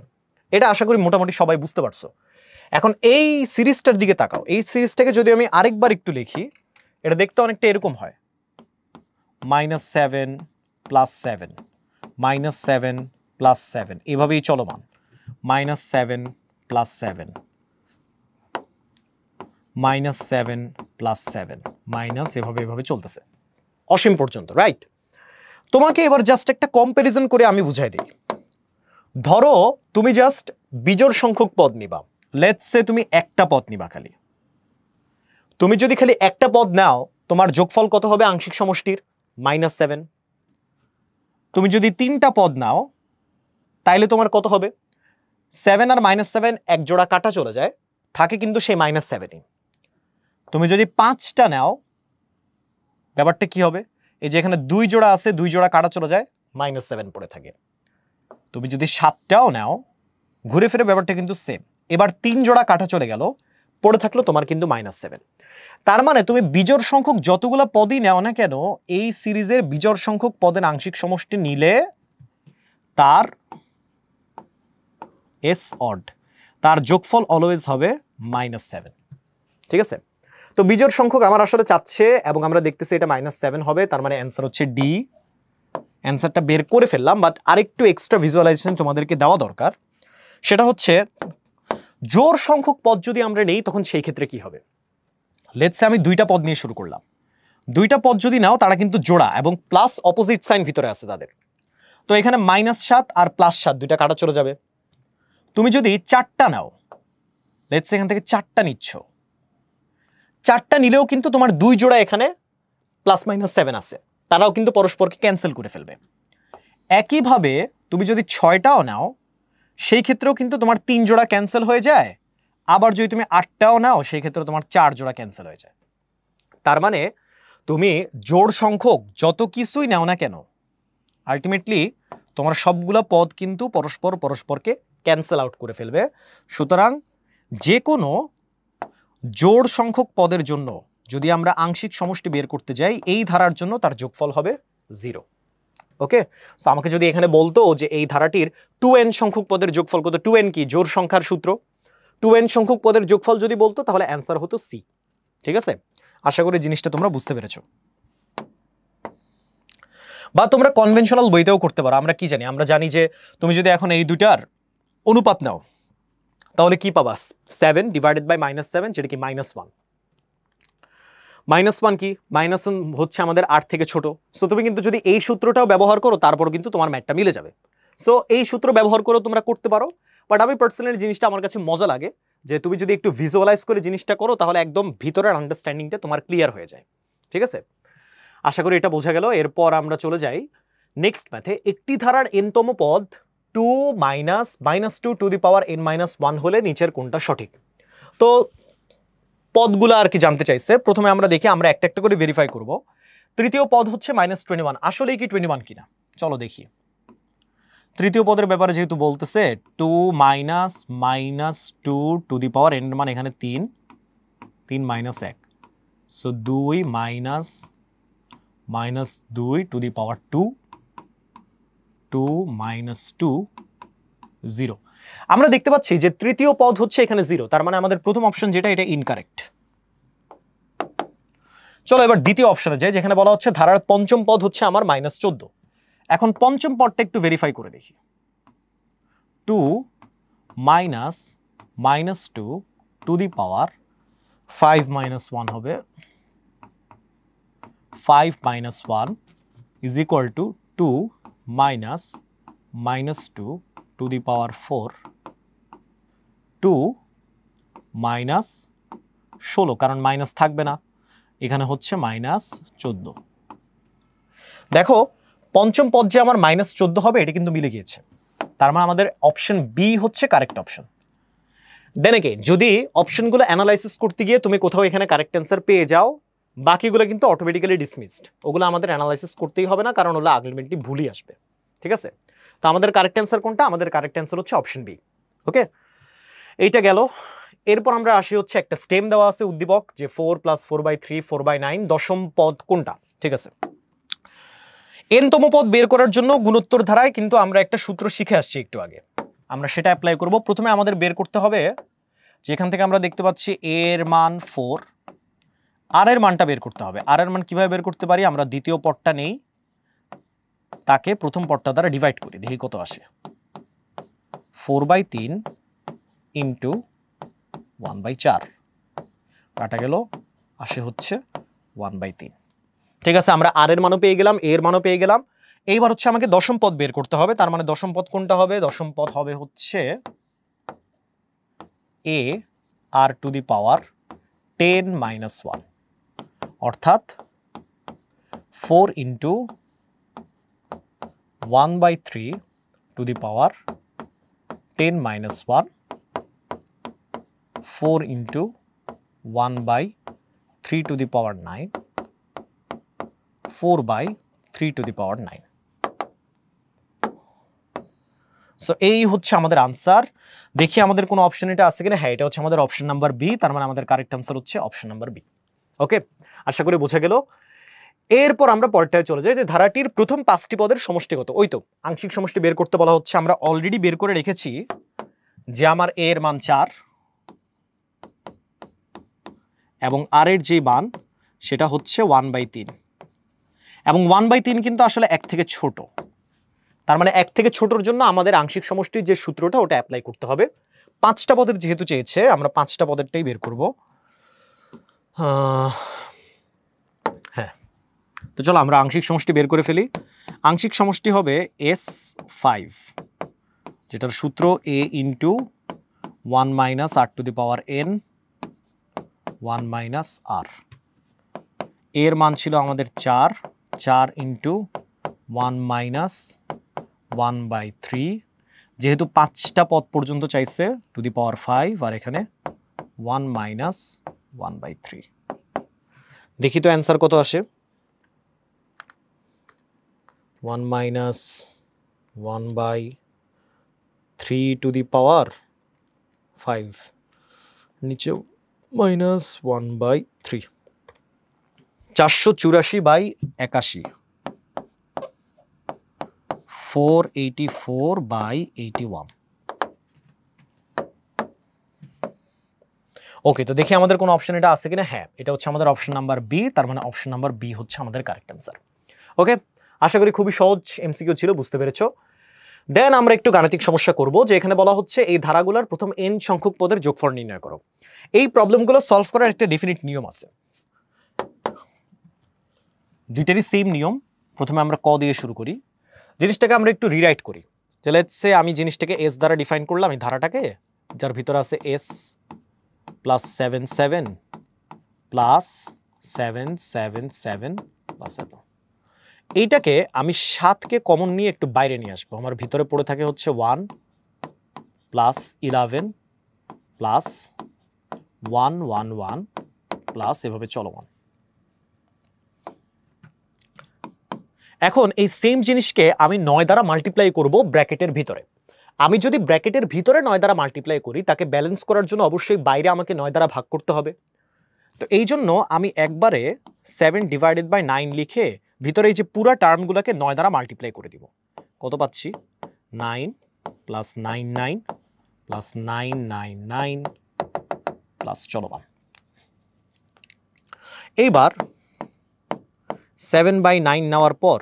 এটা আশা করি মোটামুটি সবাই বুঝতে পারছো। এখন এই সিরিজটার দিকে তাকাও। এই সিরিজটাকে যদি আমি আরেকবার একটু লিখি, এটা দেখতে অনেকটা এরকম হয় -7 + 7 -7 + 7, এভাবেই চলমান। -7 + 7 -7 + 7 মাইনাস, এভাবে চলতেছে অসীম পর্যন্ত, রাইট? তোমাকে এবার জাস্ট একটা কম্প্যারিজন করে আমি বুঝাই দিই। ধরো তুমি জাস্ট বিজোড় সংখ্যক পদ নিবা, লেটস সে তুমি একটা পদ নিবা খালি। তুমি যদি খালি একটা পদ নাও, তোমার যোগফল কত হবে আংশিক সমষ্টির? -7। তুমি যদি 3টা পদ নাও, তাইলে তোমার কত হবে? 7 আর -7 এক জোড়া কাটা চলে যায়, থাকে কিন্তু সেই -7ই। তুমি যদি 5টা নাও, ব্যাপারটা কি হবে? এই যে এখানে 2 জোড়া আছে, 2 জোড়া কাটা চলে যায়, -7 পড়ে থাকে। তুমি যদি 7টাও নাও, ঘুরে ফিরে ব্যাপারটা কিন্তু সেম। এবার 3 জোড়া কাটা চলে গেল, পড়ে থাকলো তোমার কিন্তু -7। তার মানে তুমি বিজোড় সংখ্যক যতগুলো পদই নাও না কেন, এই সিরিজের বিজোড় সংখ্যক পদের আংশিক সমষ্টি নিলে তার এস অড, তার যোগফল অলওয়েজ হবে -7। ঠিক আছে, তো বিজোড় সংখ্যক আমার আসলে চাচ্ছে এবং আমরা দেখতেছি এটা -7 হবে, তার মানে অ্যান্সার হচ্ছে ডি। অ্যান্সারটা বের করে ফেললাম, বাট আরেকটু এক্সট্রা ভিজুয়ালাইজেশন তোমাদেরকে দেওয়া দরকার। সেটা হচ্ছে জোড় সংখ্যক পদ যদি আমরা নেই, তখন সেই ক্ষেত্রে কি হবে? লেটস সে আমি 2টা পদ নিয়ে শুরু করলাম। 2টা পদ যদি নাও, তারা কিন্তু জোড়া এবং প্লাস অপোজিট সাইন ভিতরে আছে তাদের। তো এখানে -7 আর +7 দুইটা কাটা চলে যাবে। তুমি যদি 4টা নাও, লেটস এখান থেকে 4টা নিচ্ছ, 4টা নিলেও কিন্তু তোমার 2 জোড়া এখানে +-7 আছে, তারাও কিন্তু পরস্পরকে ক্যান্সেল করে ফেলবে। একইভাবে তুমি যদি 6টাও নাও, সেই ক্ষেত্রেও কিন্তু তোমার 3 জোড়া ক্যান্সেল হয়ে যায়। আবার যদি তুমি 8টাও নাও, সেই ক্ষেত্রে তোমার 4 জোড়া ক্যান্সেল হয়ে যায়। তার মানে তুমি জোড় সংখ্যক যত কিছুই নাও না কেন, আলটিমেটলি তোমার সবগুলা পদ কিন্তু পরস্পরকে ক্যান্সেল আউট করে ফেলবে। সুতরাং যে কোনো জোড় সংখ্যক পদের জন্য যদি আমরা আংশিক সমষ্টি বের করতে যাই, এই ধারার জন্য তার যোগফল হবে 0। ওকে, সো আমাকে যদি এখানে বলতো যে এই ধারাটির 2n সংখ্যক পদের যোগফল কত, 2n কি জোড় সংখ্যার সূত্র, 2n সংখ্যক পদের যোগফল যদি বলতো তাহলে অ্যান্সার হতো সি। ঠিক আছে, আশা করি জিনিসটা তোমরা বুঝতে পেরেছো। বা তোমরা কনভেনশনাল বইতেও করতে পারো। আমরা কি জানি, আমরা জানি যে তুমি যদি এখন এই দুইটার অনুপাত নাও তাহলে কি পাবা, 7 ডিভাইডেড বাই -7, যেটা কি -1। -1 কি, -1 হচ্ছে আমাদের 8 থেকে ছোট। সো তুমি কিন্তু যদি এই সূত্রটাও ব্যবহার করো তারপর কিন্তু তোমার ম্যাথটা মিলে যাবে। সো এই সূত্র ব্যবহার করেও তোমরা করতে পারো, বাট আমি পার্সোনালি জিনিসটা আমার কাছে মজা লাগে যে তুমি যদি একটু ভিজুয়ালাইজ করে জিনিসটা করো তাহলে একদম ভিতরের আন্ডারস্ট্যান্ডিংটা তোমার ক্লিয়ার হয়ে যায়। ঠিক আছে, আশা করি এটা বোঝা গেল। এরপর আমরা চলে যাই নেক্সট ম্যাথে। একটি ধারার n তম পদ 2 - -2 টু দি পাওয়ার n-1 হলে নিচের কোনটা সঠিক। তো পদগুলো আর কি জানতে চাইছে। প্রথমে আমরা দেখি, আমরা একটা একটা করে ভেরিফাই করব। তৃতীয় পদ হচ্ছে -21, আসলেই কি 21 কিনা চলো দেখি। তৃতীয় পদের ব্যাপারে যেহেতু বলতেছে 2 - -2 টু দি পাওয়ার n মানে এখানে 3 -1, সো 2 - -2 টু দি পাওয়ার 2 - 2 0। আমরা দেখতে পাচ্ছি যে তৃতীয় পদ হচ্ছে এখানে 0, তার মানে আমাদের প্রথম অপশন যেটা এটা ইনকারেক্ট। চলো এবার দ্বিতীয় অপশনে যাই, যেখানে বলা হচ্ছে ধারার পঞ্চম পদ হচ্ছে আমার -14। এখন পঞ্চম পদটা একটু ভেরিফাই করে দেখি। 2 - -2 টু দি পাওয়ার 5 - 1 হবে, 5 - 1 is equal two 2 - -2 to the পাওয়ার 4, 2 - 16, কারণ মাইনাস থাকবে না, এখানে হচ্ছে -14। দেখো পঞ্চম পদ যে আমার -14 হবে এটা কিন্তু মিলে গিয়েছে, তার মানে আমাদের অপশন বি হচ্ছে কারেক্ট অপশন। দেন এগেইন যদি অপশনগুলো অ্যানালাইসিস করতে গিয়ে তুমি কোথাও এখানে কারেক্ট অ্যান্সার পেয়ে যাও, বাকিগুলো কিন্তু অটোমেটিক্যালি ডিসমিসড, ওগুলো আমাদের অ্যানালাইসিস করতেই হবে না, কারণ ওগুলো আলটিমেটলি ভুলই আসবে। ঠিক আছে, তো আমাদের কারেক্ট অ্যান্সার কোনটা, আমাদের কারেক্ট অ্যান্সার হচ্ছে অপশন বি। ওকে, এইটা গেল। এরপর আমরা আসি হচ্ছে একটা স্টেম দেওয়া আছে উদ্দীপক যে 4 + 4/3 4/9 দশম পদ কোনটা। ঠিক আছে, n-তম পদ বের করার জন্য গুণোত্তর ধারায় কিন্তু আমরা একটা সূত্র শিখে আসছি একটু আগে, আমরা সেটা অ্যাপ্লাই করব। প্রথমে আমাদের বের করতে হবে যেখান থেকে আমরা দেখতে পাচ্ছি a এর মান 4, r এর মানটা বের করতে হবে। r এর মান কিভাবে বের করতে পারি, আমরা দ্বিতীয় পদটা নেই, তাকে প্রথম পদটা দ্বারা ডিভাইড করি, দেখি কত আসে। 4/3 ইন্টু 1/4 কাটা গেল, আসে হচ্ছে 1/3। ঠিক আছে, আমরা r এর মানও পেয়ে গেলাম, a এর মানও পেয়ে গেলাম। এইবার হচ্ছে আমাকে দশম পদ বের করতে হবে, তার মানে দশম পদ কোনটা হবে, দশম পদ হবে হচ্ছে a r to the power 10 - 1, অর্থাৎ 4 into 1/3 two the power 10 - 1, 4 into 1/3 two the power 9, 4/3 two the power 9। So এই হচ্ছে আমাদের আনসার। দেখি আমাদের কোনো অপশন এটা আছে কিনা। হ্যাঁ, এটা হচ্ছে আমাদের অপশন নাম্বার বি, তার মানে আমাদের কারেক্ট আনসার হচ্ছে অপশন নাম্বার বি। ওকে, আশা করি বোঝা গেল। এরপর আমরা পরেরটায় চলে যাই যে ধারাটির প্রথম 5টি পদের সমষ্টি কত। ওই তো আংশিক সমষ্টি বের করতে বলা হচ্ছে, আমরা অলরেডি বের করে রেখেছি যে আমার a এর মান 4 এবং r এর যে মান সেটা হচ্ছে 1/3, এবং 1/3 কিন্তু আসলে 1 থেকে ছোট, তার মানে 1 থেকে ছোটর জন্য আমাদের আংশিক সমষ্টির যে সূত্রটা ওটা অ্যাপ্লাই করতে হবে। 5টা পদের যেহেতু চেয়েছে আমরা 5টা পদেরটাই বের করব। হ্যাঁ, তো চলো আমরা আংশিক সমষ্টি বের করে ফেলি। আংশিক সমষ্টি হবে S5, যেটার সূত্র A into 1 minus R to the power N 1 minus R। এর মান ছিল আমাদের 4 ইন্টু 1 মাইনাস 1/3, যেহেতু 5টা পদ পর্যন্ত চাইছে টু দি পাওয়ার 5, আর এখানে 1 মাইনাস 1/3। দেখি তো অ্যান্সার কত আসে। 1 মাইনাস 1/3 টু দি পাওয়ার 5, নিচে মাইনাস 1/3, 484/81, 484/81। ওকে, তো দেখি আমাদের কোনো অপশন এটা আছে কিনা। হ্যাঁ, এটা হচ্ছে আমাদের অপশন নাম্বার বি, তার মানে অপশন নাম্বার বি হচ্ছে আমাদের কারেক্ট অ্যান্সার। ওকে, আশা করি খুবই সহজ এমসিকিউ ছিল, বুঝতে পেরেছো। দেন আমরা একটু গাণিতিক সমস্যা করব, যে এখানে বলা হচ্ছে এই ধারাগুলোর প্রথম n সংখ্যক পদের যোগফল নির্ণয় করো। এই প্রবলেমগুলো সলভ করার একটা ডেফিনিট নিয়ম আছে, দুইটারই সেম নিয়ম। প্রথমে আমরা ক দিয়ে শুরু করি, জিনিসটাকে আমরা একটু রিরাইট করি। যে লেটস সে আমি জিনিসটাকে s দ্বারা ডিফাইন করলাম, এই ধারাটাকে, যার ভিতরে আছে s প্লাস 7 প্লাস 7 প্লাস 7। এইটাকে আমি 7কে কমন নিয়ে একটু বাইরে নিয়ে আসবো। আমার ভিতরে পড়ে থাকে হচ্ছে 1 প্লাস 11 প্লাস 1 প্লাস এভাবে চলমান। এখন এই সেম জিনিসকে আমি 9 দ্বারা মাল্টিপ্লাই করব ব্র্যাকেটের ভিতরে। আমি যদি ব্র্যাকেটের ভিতরে 9 দ্বারা মাল্টিপ্লাই করি, তাকে ব্যালেন্স করার জন্য অবশ্যই বাইরে আমাকে 9 দ্বারা ভাগ করতে হবে। তো এই জন্য আমি একবারে 7/9 লিখে ভিতরে এই যে পুরো টার্মগুলোকে 9 দ্বারা মাল্টিপ্লাই করে দিব। কত পাচ্ছি? 9 প্লাস 99 প্লাস 999 প্লাস চলমান। এইবার 7/9 নেওয়ার পর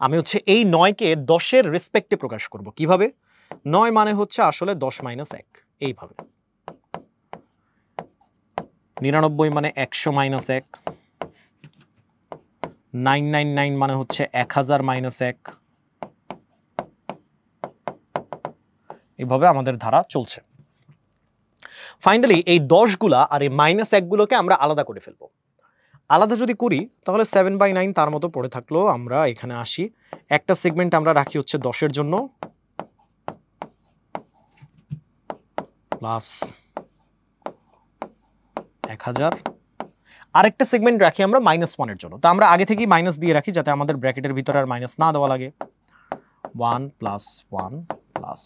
আমি হচ্ছে এই 9কে 10-এর রেসপেক্টে প্রকাশ করব। কিভাবে? 9 মানে হচ্ছে আসলে 10 মাইনাস 1, এইভাবে। 99 মানে 100 মাইনাস 1, 999 মানে হচ্ছে 1000 মাইনাস 1। এইভাবে আমাদের ধারা চলছে। ফাইনালি এই 10গুলা আর এই মাইনাস 1গুলোকে আমরা আলাদা করে ফেলবো। আলাদা যদি করি তাহলে 7/9 তার মতো পড়ে থাকলো। আমরা এখানে আসি, একটা সেগমেন্ট আমরা রাখি হচ্ছে 10-এর জন্য, প্লাস 1000। আরেকটা সেগমেন্ট রাখি আমরা -1-এর জন্য। তো আমরা আগে থেকেই মাইনাস দিয়ে রাখি যাতে আমাদের ব্র্যাকেটের ভিতরে আর মাইনাস না দেওয়া লাগে। 1 প্লাস 1 প্লাস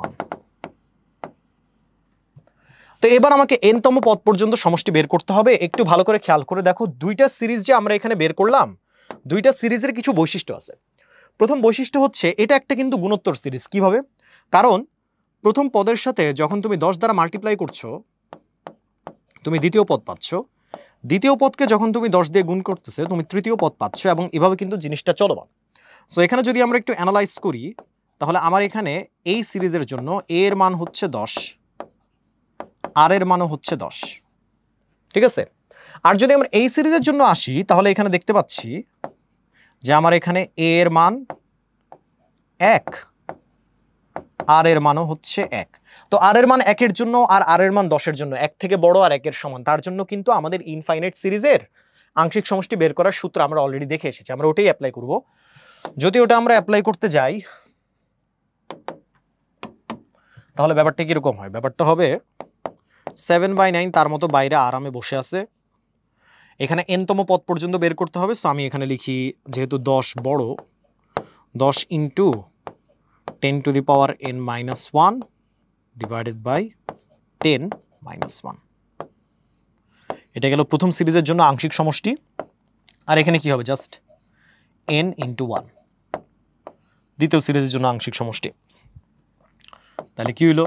1। তো এবার আমাকে n-তম পদ পর্যন্ত সমষ্টি বের করতে হবে। একটু ভালো করে খেয়াল করে দেখো, দুইটা সিরিজ যে আমরা এখানে বের করলাম, দুইটা সিরিজের কিছু বৈশিষ্ট্য আছে। প্রথম বৈশিষ্ট্য হচ্ছে এটা একটা কিন্তু গুণোত্তর সিরিজ। কিভাবে? কারণ প্রথম পদের সাথে যখন তুমি 10 দ্বারা মাল্টিপ্লাই করছো, তুমি দ্বিতীয় পদ পাচ্ছ। দ্বিতীয় পদকে যখন তুমি 10 দিয়ে গুণ করতেছে, তুমি তৃতীয় পদ পাচ্ছ, এবং এভাবে কিন্তু জিনিসটা চলমান। সো এখানে যদি আমরা একটু অ্যানালাইজ করি, তাহলে আমার এখানে এই সিরিজের জন্য a এর মান হচ্ছে 10, আর এর মানও হচ্ছে 10, ঠিক আছে? আর যদি আমরা এই সিরিজের জন্য আসি, তাহলে এখানে দেখতে পাচ্ছি যে আমার এখানে a এর মান 1, আর এর মানও হচ্ছে 1। তো আর এর মান 1-এর জন্য আর আর এর মান 10-এর জন্য 1 থেকে বড় আর 1-এর সমান, তার জন্য কিন্তু আমাদের ইনফাইনাইট সিরিজের আংশিক সমষ্টি বের করার সূত্র আমরা অলরেডি দেখে এসেছি। আমরা ওটাই অ্যাপ্লাই করব। যদি ওটা আমরা অ্যাপ্লাই করতে যাই, তাহলে ব্যাপারটা কিরকম হয়? ব্যাপারটা হবে 7/9 তার মতো বাইরে আরামে বসে আছে। এখানে n-তম পদ পর্যন্ত বের করতে হবে। সো আমি এখানে লিখি, যেহেতু 10 বড়, 10 into 10 to the power n-1 divided by 10-1। এটা গেল প্রথম সিরিজের জন্য আংশিক সমষ্টি। আর এখানে কি হবে? জাস্ট n ইন্টু 1, দ্বিতীয় সিরিজের জন্য আংশিক সমষ্টি। তাহলে কি হইল?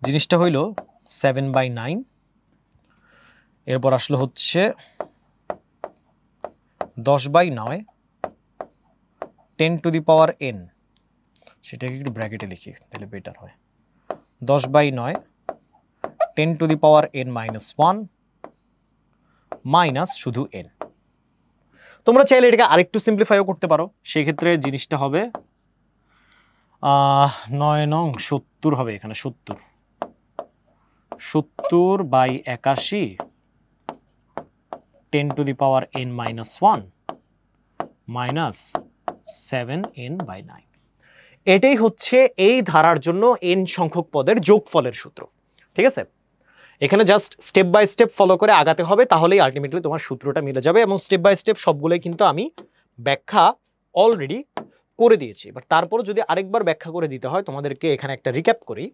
জিনিসটা হইল 7/9, এরপর আসলে হচ্ছে 10/9 10 টু দি পাওয়ার n, সেটাকে একটু ব্র্যাকেটে লিখি তাহলে বেটার হয়। 10/9 10 to the power n-1 minus শুধু n। তোমরা চাইলে এটাকে আরেকটু সিম্পলিফাইও করতে পারো, সেই ক্ষেত্রে জিনিসটা হবে 9 নং 70 হবে, এখানে 70/81 10⁻n-1 মাইনাস 7n/9। এটাই হচ্ছে এই ধারার জন্য n সংখ্যক পদের যোগফলের সূত্র। ঠিক আছে, এখানে just step by step follow করে আগাতে হবে, তাহলেই আলটিমেটলি তোমার সূত্রটা মিলে যাবে। এবং স্টেপ বাই স্টেপ সবগুলোই কিন্তু আমি ব্যাখ্যা অলরেডি করে দিয়েছি, বাট তারপর যদি আরেকবার ব্যাখ্যা করে দিতে হয় তোমাদেরকে এখানে একটা রিক্যাপ করি।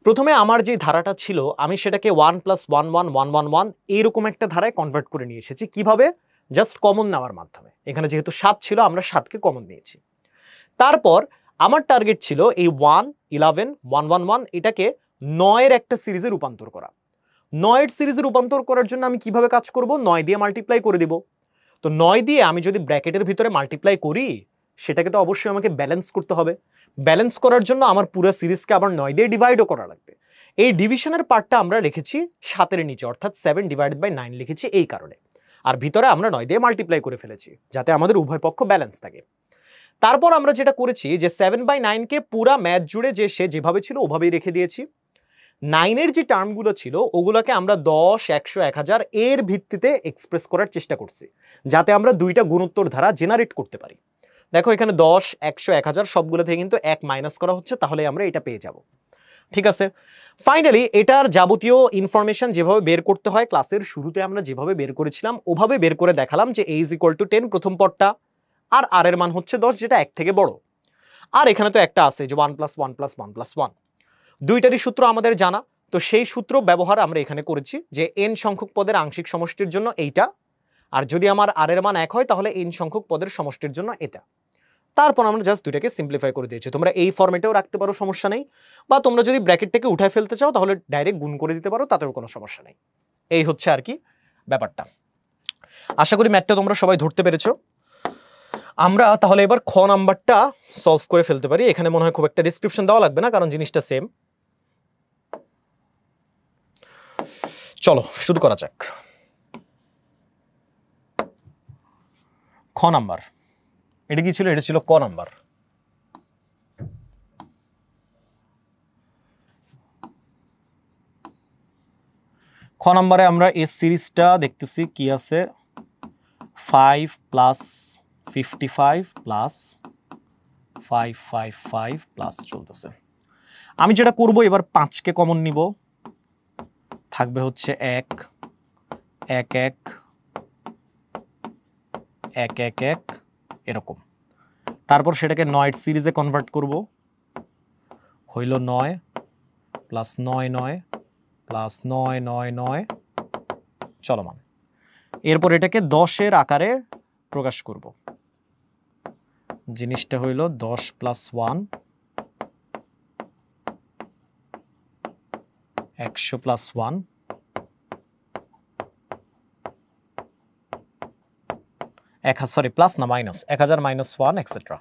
প্রথমে আমার যে ধারাটা ছিল আমি সেটাকে 1 + 1 1 1 1 1 এইরকম একটা ধারায় কনভার্ট করে নিয়ে এসেছি। কিভাবে? জাস্ট কমন নেওয়ার মাধ্যমে। এখানে যেহেতু 7 ছিল আমরা 7কে কমন নিয়েছি। তারপর আমার টার্গেট ছিল এই 1 11 1 1 1 এটাকে 9 এর একটা সিরিজে রূপান্তর করা। 9 এর সিরিজে রূপান্তর করার জন্য আমি কিভাবে কাজ করব? 9 দিয়ে মাল্টিপ্লাই করে দিব। তো 9 দিয়ে আমি যদি ব্র্যাকেটের ভিতরে মাল্টিপ্লাই করি সেটাকে তো অবশ্যই আমাকে ব্যালেন্স করতে হবে। ব্যালেন্স করার জন্য আমার পুরো সিরিজকে আবার 9 দিয়ে ডিভাইডও করা লাগবে। এই ডিভিশনের পার্টটা আমরা লিখেছি 7 এর নিচে, অর্থাৎ 7/9 লিখেছি এই কারণে। আর ভিতরে আমরা 9 দিয়ে মাল্টিপ্লাই করে ফেলেছি যাতে আমাদের উভয় পক্ষ ব্যালেন্স থাকে। তারপর আমরা যেটা করেছি যে 7/9 কে পুরা ম্যাথ জুড়ে যে সে যেভাবে ছিল ওভাবেই রেখে দিয়েছি। 9 এর যে টার্মগুলো ছিল ওগুলোকে আমরা 10 100 1000 এর ভিত্তিতে এক্সপ্রেস করার চেষ্টা করছি যাতে আমরা দুইটা গুণোত্তর ধারা জেনারেট করতে পারি। দেখো এখানে 10 100 1000 সবগুলো থেকে কিন্তু 1 মাইনাস করা হচ্ছে, তাহলে আমরা এটা পেয়ে যাব। ঠিক আছে, ফাইনালি এটার যাবতীয় ইনফরমেশন যেভাবে বের করতে হয় ক্লাসের শুরুতে আমরা যেভাবে বের করেছিলাম ওভাবে বের করে দেখালাম যে a = 10 প্রথম পদটা, আর r এর মান হচ্ছে 10 যেটা 1 থেকে বড়। আর এখানে তো একটা আছে যে 1 + 1 + 1 + 1, দুইটারই সূত্র আমাদের জানা। তো সেই সূত্র ব্যবহার আমরা এখানে করেছি যে n সংখ্যক পদের আংশিক সমষ্টির জন্য এইটা, আর যদি আমার r এর মান 1 হয় তাহলে n সংখ্যক পদের সমষ্টির জন্য এটা। তারপর আমরা জাস্ট দুইটাকে সিম্পলিফাই করে দিয়েছি। তোমরা এই ফরম্যাটেও রাখতে পারো, সমস্যা নেই, বা তোমরা যদি ব্র্যাকেটটাকে উঠায় ফেলতে চাও তাহলে ডাইরেক্ট গুণ করে দিতে পারো, তাতেও কোনো সমস্যা নেই। এই হচ্ছে আর কি ব্যাপারটা। আশা করি ম্যাথটা তোমরা সবাই ধরতে পেরেছো। আমরা তাহলে এবার খ নাম্বারটা সলভ করে ফেলতে পারি। এখানে মনে হয় খুব একটা ডেসক্রিপশন দেওয়া লাগবে না কারণ জিনিসটা সেম। চলো শুরু করা যাক। খ নাম্বার, এটা কি ছিল? এটা ছিল ক নাম্বার। খ নাম্বারে আমরা এই সিরিজটা দেখতেছি কি আছে, 5 + 55 + 555 প্লাস চলতেছে। আমি যেটা করব এবার 5কে কমন নিব, থাকবে হচ্ছে 1 1 1 1 1 1 এরকম। তারপর সেটাকে 9 এর সিরিজে কনভার্ট করব, হইল 9 + 9 9 + 9 9 9 চলমান। এরপর এটাকে 10 এর আকারে প্রকাশ করব। জিনিসটা হইল 10 + 1 100 + 1 প্লাস না মাইনাস 1000 - 1 এটসেট্রা।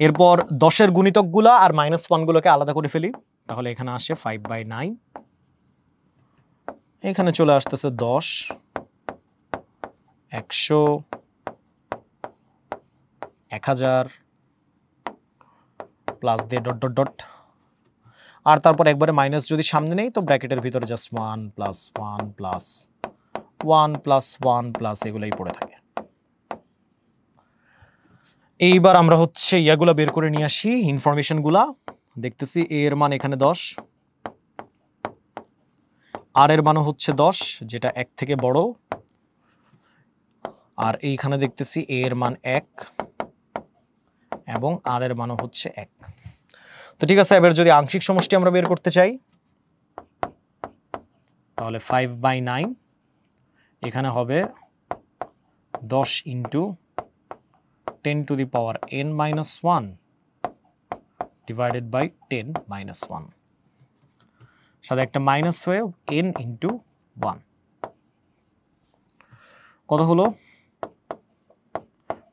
এরপর 10 এর গুণিতকগুলো আর -1 গুলোকে আলাদা করে ফেলি, তাহলে এখানে আসে 5/9, এখানে চলে আসতেছে 10 100 1000 প্লাস দিয়ে ডট ডট ডট, আর তারপর একবারে মাইনাস যদি সামনে নেই তো ব্র্যাকেটের ভিতরে জাস্ট 1 + 1 + 1 + 1 প্লাস এগুলাই পড়ে থাকে। এইবার আমরা হচ্ছে ইয়াগুলা বের করে নিয়ে আসি, ইনফরমেশনগুলা দেখতেছি। a এর মান এখানে 10, r এর মানও হচ্ছে 10 যেটা 1 থেকে বড়, আর এইখানে দেখতেছি a এর মান 1 এবং r এর মানও হচ্ছে 1। তো ঠিক আছে, এবার যদি আংশিক সমষ্টি আমরা বের করতে চাই তাহলে 5/9 এখানে হবে 10 × 10⁻n-1 ডিভাইডেড বাই 10 - 1, সাথে একটা মাইনাস হয়ে n × 1 কত হলো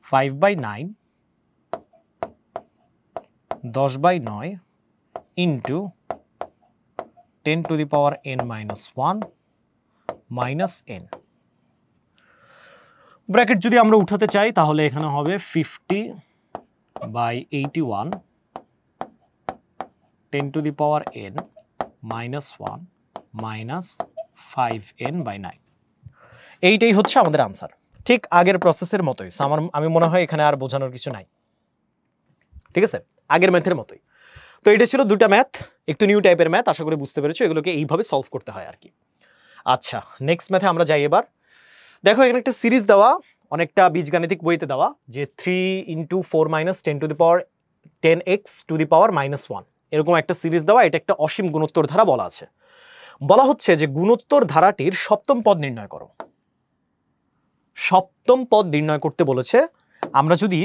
5/9 10/9 ইন্টু 10⁻n - 1 - n। ব্র্যাকেট যদি আমরা উঠাতে চাই তাহলে এখানে হবে 50/81 10 to the power n -1 -5n/9। এইটাই হচ্ছে আমাদের আনসার, ঠিক আগের প্রসেসের মতোই। আমি মনে হয় এখানে আর বোঝানোর কিছু নাই, ঠিক আছে, আগের ম্যাথের মতোই। তো এটা ছিল দুটা ম্যাথ, একটু নিউ টাইপের ম্যাথ, আশা করি বুঝতে পেরেছো এগুলোকে এইভাবে সলভ করতে হয় আর কি। আচ্ছা, নেক্সট ম্যাথে আমরা যাই এবার। দেখো এখানে একটা সিরিজ দেওয়া, অনেকটা বীজগাণিতিক বইতে দেওয়া, যে 3 × 4 - 10 to the power 10x to the power -1 এরকম একটা সিরিজ দেওয়া। এটা একটা অসীম গুণোত্তর ধারা বলা আছে। বলা হচ্ছে যে গুণোত্তর ধারাটির সপ্তম পদ নির্ণয় করো। সপ্তম পদ নির্ণয় করতে বলেছে। আমরা যদি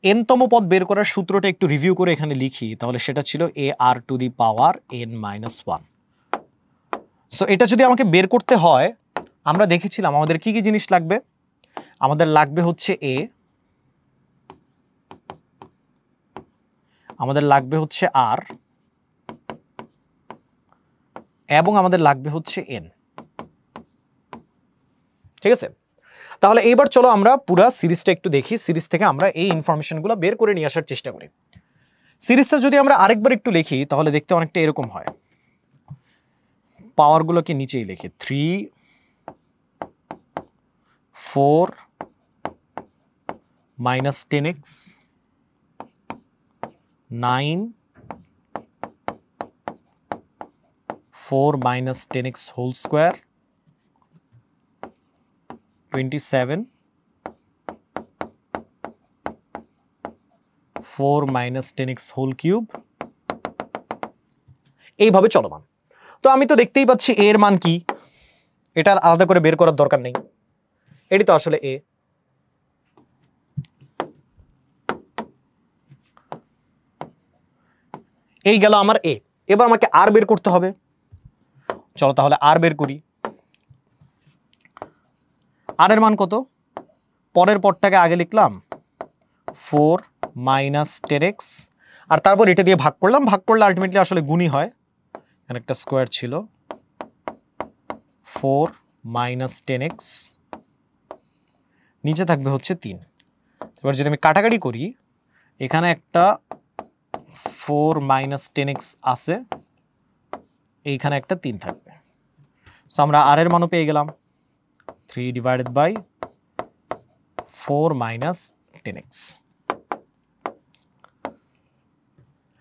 n-তম পদ বের করার সূত্রটা একটু রিভিউ করে এখানে লিখি তাহলে সেটা ছিল ar two the power n-1। So এটা যদি আমাকে বের করতে হয়, আমরা দেখেছিলাম আমাদের কি কি জিনিস লাগবে। আমাদের লাগবে হচ্ছে a, আমাদের লাগবে হচ্ছে r, এবং আমাদের লাগবে হচ্ছে n। ঠিক আছে, তাহলে এইবার চলো আমরা পুরো সিরিজটা একটু দেখি। সিরিজ থেকে আমরা এই ইনফরমেশনগুলো বের করে নিয়ে আসার চেষ্টা করি। সিরিজটা যদি আমরা আরেকবার একটু লিখি তাহলে দেখতে অনেকটা এরকম হয়। পাওয়ারগুলোকে নিচেই লিখি, 3 4 -10x 9 4 -10x whole square 27 4 -10x whole cube, এইভাবে চলমান। তো আমি তো দেখতেই পাচ্ছি a এর মান কি, এটার আলাদা করে বের করার দরকার নেই, এটি তো আসলে a। এই গেল আমার a। এবার আমাকে r বের করতে হবে। চলো তাহলে r বের করি। r এর মান কত? পরের পদটাকে আগে লিখলাম 4 -10x, আর তারপর এটা দিয়ে ভাগ করলাম। ভাগ করলে আলটিমেটলি আসলে গুণই হয়, এখানে একটা স্কোয়ার ছিল। 4 -10x, নিচে থাকবে হচ্ছে 3। এবার যদি আমি কাটাকাটি করি, এখানে একটা 4 -10x আছে, এইখানে একটা 3 থাকবে। সো আমরা r এর মানও পেয়ে গেলাম, 3/4 -10x।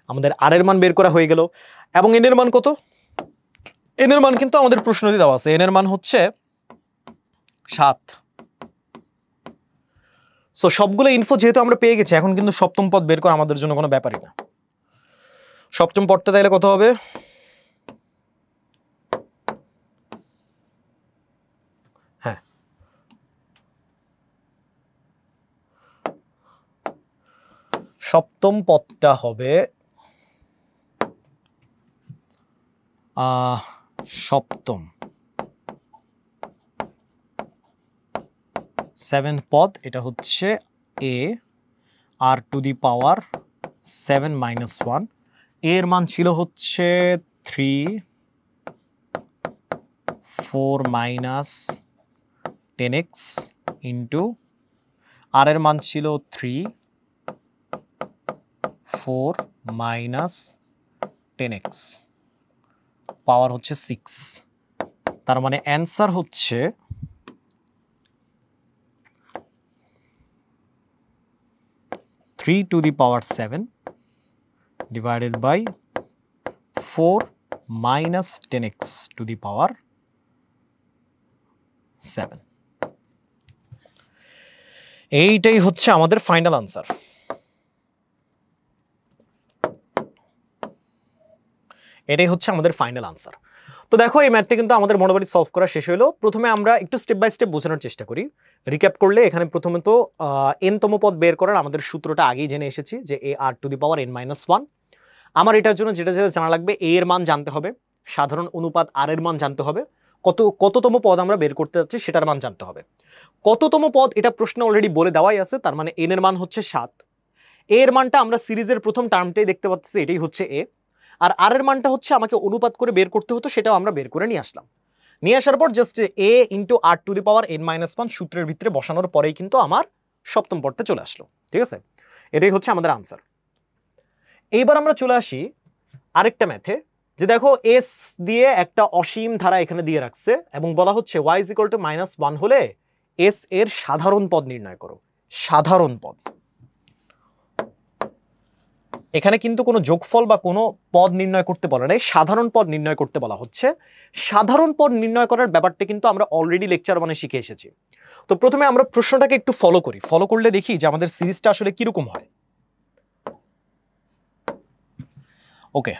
আমাদের r এর মান বের করা হয়ে গেল। এবং n এর মান কত? n এর মান কিন্তু আমাদের প্রশ্নতে দেওয়া আছে, n এর মান হচ্ছে 7। সো সবগুলো ইনফো যেহেতু আমরা পেয়ে গেছি, এখন কিন্তু সপ্তম পদ বের করা আমাদের জন্য কোনো ব্যাপারই না। সপ্তম পদটা তাহলে কত হবে? হ্যাঁ, সপ্তম পদটা হবে সপ্তম 7th পদ, এটা হচ্ছে a r to the power 7 -1। এর মান ছিল হচ্ছে 3 4 -10x ইন্টু r এর মান ছিল 3 4 -10x, পাওয়ার হচ্ছে 6। তার মানে অ্যান্সার হচ্ছে 3 to the power 7 divided by 4 -10x to the power 7। এইটাই হচ্ছে আমাদের ফাইনাল আনসার। এটাই হচ্ছে আমাদের ফাইনাল আনসার। তো দেখো এই ম্যাথটা কিন্তু আমাদের মোটামুটি সলভ করা শেষ হলো। প্রথমে আমরা একটু স্টেপ বাই স্টেপ বোঝানোর চেষ্টা করি। রিক্যাপ করলে এখানে প্রথমত n-তম পদ বের করার আমাদের সূত্রটা আগেই জেনে এসেছি, যে ar two the power n-1। আমার এটার জন্য যেটা যেটা জানা লাগবে, a এর মান জানতে হবে, সাধারণ অনুপাত r এর মান জানতে হবে, কততম পদ আমরা বের করতে যাচ্ছি সেটার মান জানতে হবে। কততম পদ এটা প্রশ্নে অলরেডি বলে দেওয়াই আছে, তার মানে n এর মান হচ্ছে 7। a এর মানটা আমরা সিরিজের প্রথম টার্মটাই দেখতে পাচ্ছি, এটাই হচ্ছে a। আর r এর মানটা হচ্ছে আমাকে অনুপাত করে বের করতে হতো, সেটাও আমরা বের করে নিয়ে আসলাম। নিয়ে আসার পর just a into r to the power n-1 সূত্রের ভিতরে বসানোর পরেই কিন্তু আমার সপ্তম পদটা চলে আসলো। ঠিক আছে, এটাই হচ্ছে আমাদের আনসার। এইবার আমরা চলে আসি আরেকটা ম্যাথে, যে দেখো s দিয়ে একটা অসীম ধারা এখানে দিয়ে রাখছে এবং বলা হচ্ছে y = -1 হলে s এর সাধারণ পদ নির্ণয় করো। সাধারণ পদ, এখানে কিন্তু কোনো যোগফল বা কোনো পদ নির্ণয় করতে বলা নাই, সাধারণ পদ নির্ণয় করতে বলা হচ্ছে। সাধারণ পদ নির্ণয় করার ব্যাপারটা কিন্তু আমরা অলরেডি লেকচার 1-এ শিখে এসেছি। তো প্রথমে আমরা প্রশ্নটাকে একটু ফলো করি, ফলো করলে দেখি যে আমাদের সিরিজটা আসলে কিরকম হয়। ওকে,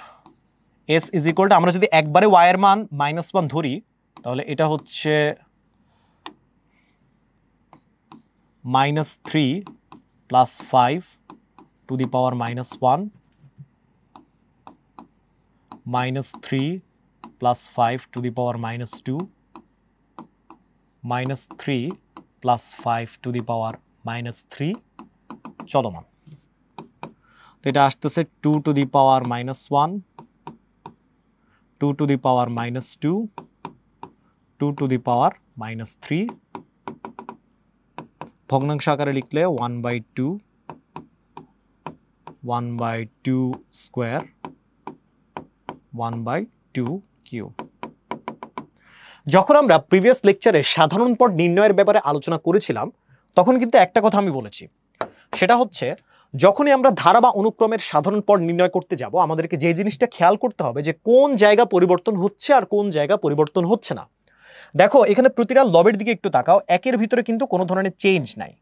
s = আমরা যদি একবারে y এর মান -1 ধরি তাহলে এটা হচ্ছে -3 + 5 to the power -1 -3 + 5 to the power -2 -3 + 5 to the power -3 চলমান। তো এটা আসতেছে 2 to the power -1 2 to the power -2 2 to the power -3 ভগ্নাংশ আকারে লিখলে 1/2 1/2 স্কয়ার 1/2 কিউব। যখন আমরা প্রিভিয়াস লেকচারে সাধারণ পদ নির্ণয়ের ব্যাপারে আলোচনা করেছিলাম তখন কিন্তু একটা কথা আমি বলেছি, সেটা হচ্ছে যখনই আমরা ধারা বা অনুক্রমের সাধারণ পদ নির্ণয় করতে যাব আমাদেরকে যে জিনিসটা খেয়াল করতে হবে যে কোন জায়গা পরিবর্তন হচ্ছে আর কোন জায়গা পরিবর্তন হচ্ছে না। দেখো এখানে প্রতিটা লবের দিকে একটু তাকাও, একের ভিতরে কিন্তু কোনো ধরনের চেঞ্জ নাই,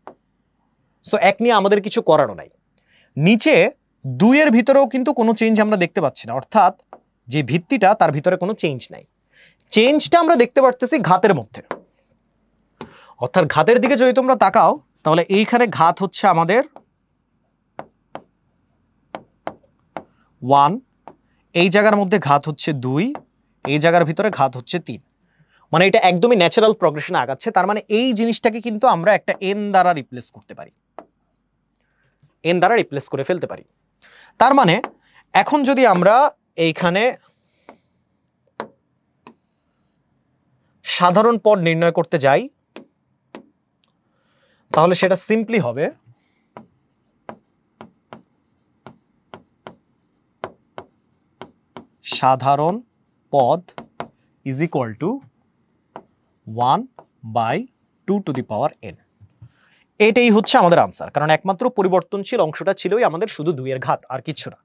সো এক নিয়ে আমাদের কিছু করারও নাই। নিচে 2 এর ভিতরেও কিন্তু কোনো চেঞ্জ আমরা দেখতে পাচ্ছি না, অর্থাৎ যে ভিত্তিটা তার ভিতরে কোনো চেঞ্জ নাই। চেঞ্জটা আমরা দেখতে পারতেছি ঘাতের মধ্যে, অর্থাৎ ঘাতের দিকে যদি তোমরা তাকাও তাহলে এইখানে ঘাত হচ্ছে আমাদের 1, এই জায়গার মধ্যে ঘাত হচ্ছে 2, এই জায়গার ভিতরে ঘাত হচ্ছে 3। মানে এটা একদমই ন্যাচারাল প্রগ্রেশনে আগাচ্ছে। তার মানে এই জিনিসটাকে কিন্তু আমরা একটা n দ্বারা রিপ্লেস করতে পারি, n দ্বারা রিপ্লেস করে ফেলতে পারি। তার মানে এখন যদি আমরা এইখানে সাধারণ পদ নির্ণয় করতে যাই তাহলে সেটা সিম্পলি হবে সাধারণ পদ = 1/2 টু দি পাওয়ার n। এটাই হচ্ছে আমাদের আনসার, কারণ একমাত্র পরিবর্তনশীল অংশটা ছিলই আমাদের শুধু 2 এর ঘাত, আর কিছু না।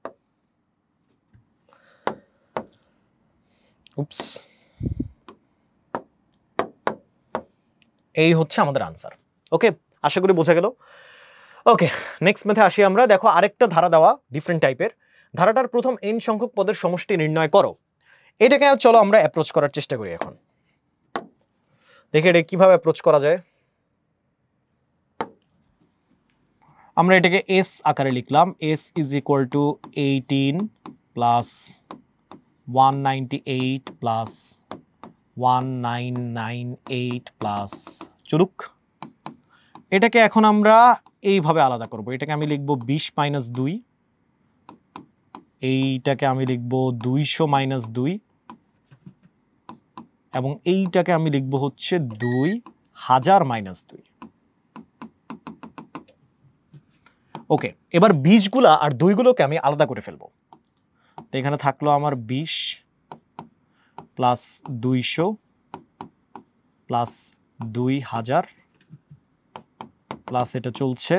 উপস, এই হচ্ছে আমাদের আনসার। ওকে, আশা করি বোঝা গেল। ওকে, নেক্সট ম্যাথে আসি আমরা। দেখো আরেকটা ধারা দেওয়া, ডিফারেন্ট টাইপের। ধারাটার প্রথম n সংখ্যক পদের সমষ্টি নির্ণয় করো। এটাকে চলো আমরা অ্যাপ্রোচ করার চেষ্টা করি। এখন দেখি এটা কিভাবে অ্যাপ্রোচ করা যায়। আমরা এটাকে s আকারে লিখলাম, s = 18 + 198 + 1998 প্লাস চলুক। এটাকে এখন আমরা এইভাবে আলাদা করব। এটাকে আমি লিখব 20 - 2, এইটাকে আমি লিখব 200 - 2 এবং এইটাকে আমি লিখব হচ্ছে 2000 - 2। ওকে, এবার 20 গুলা আর 2 গুলোকে আমি আলাদা করে ফেলবো। তো এখানে থাকলো আমার 20 প্লাস 200 প্লাস 2000 প্লাস এটা চলছে,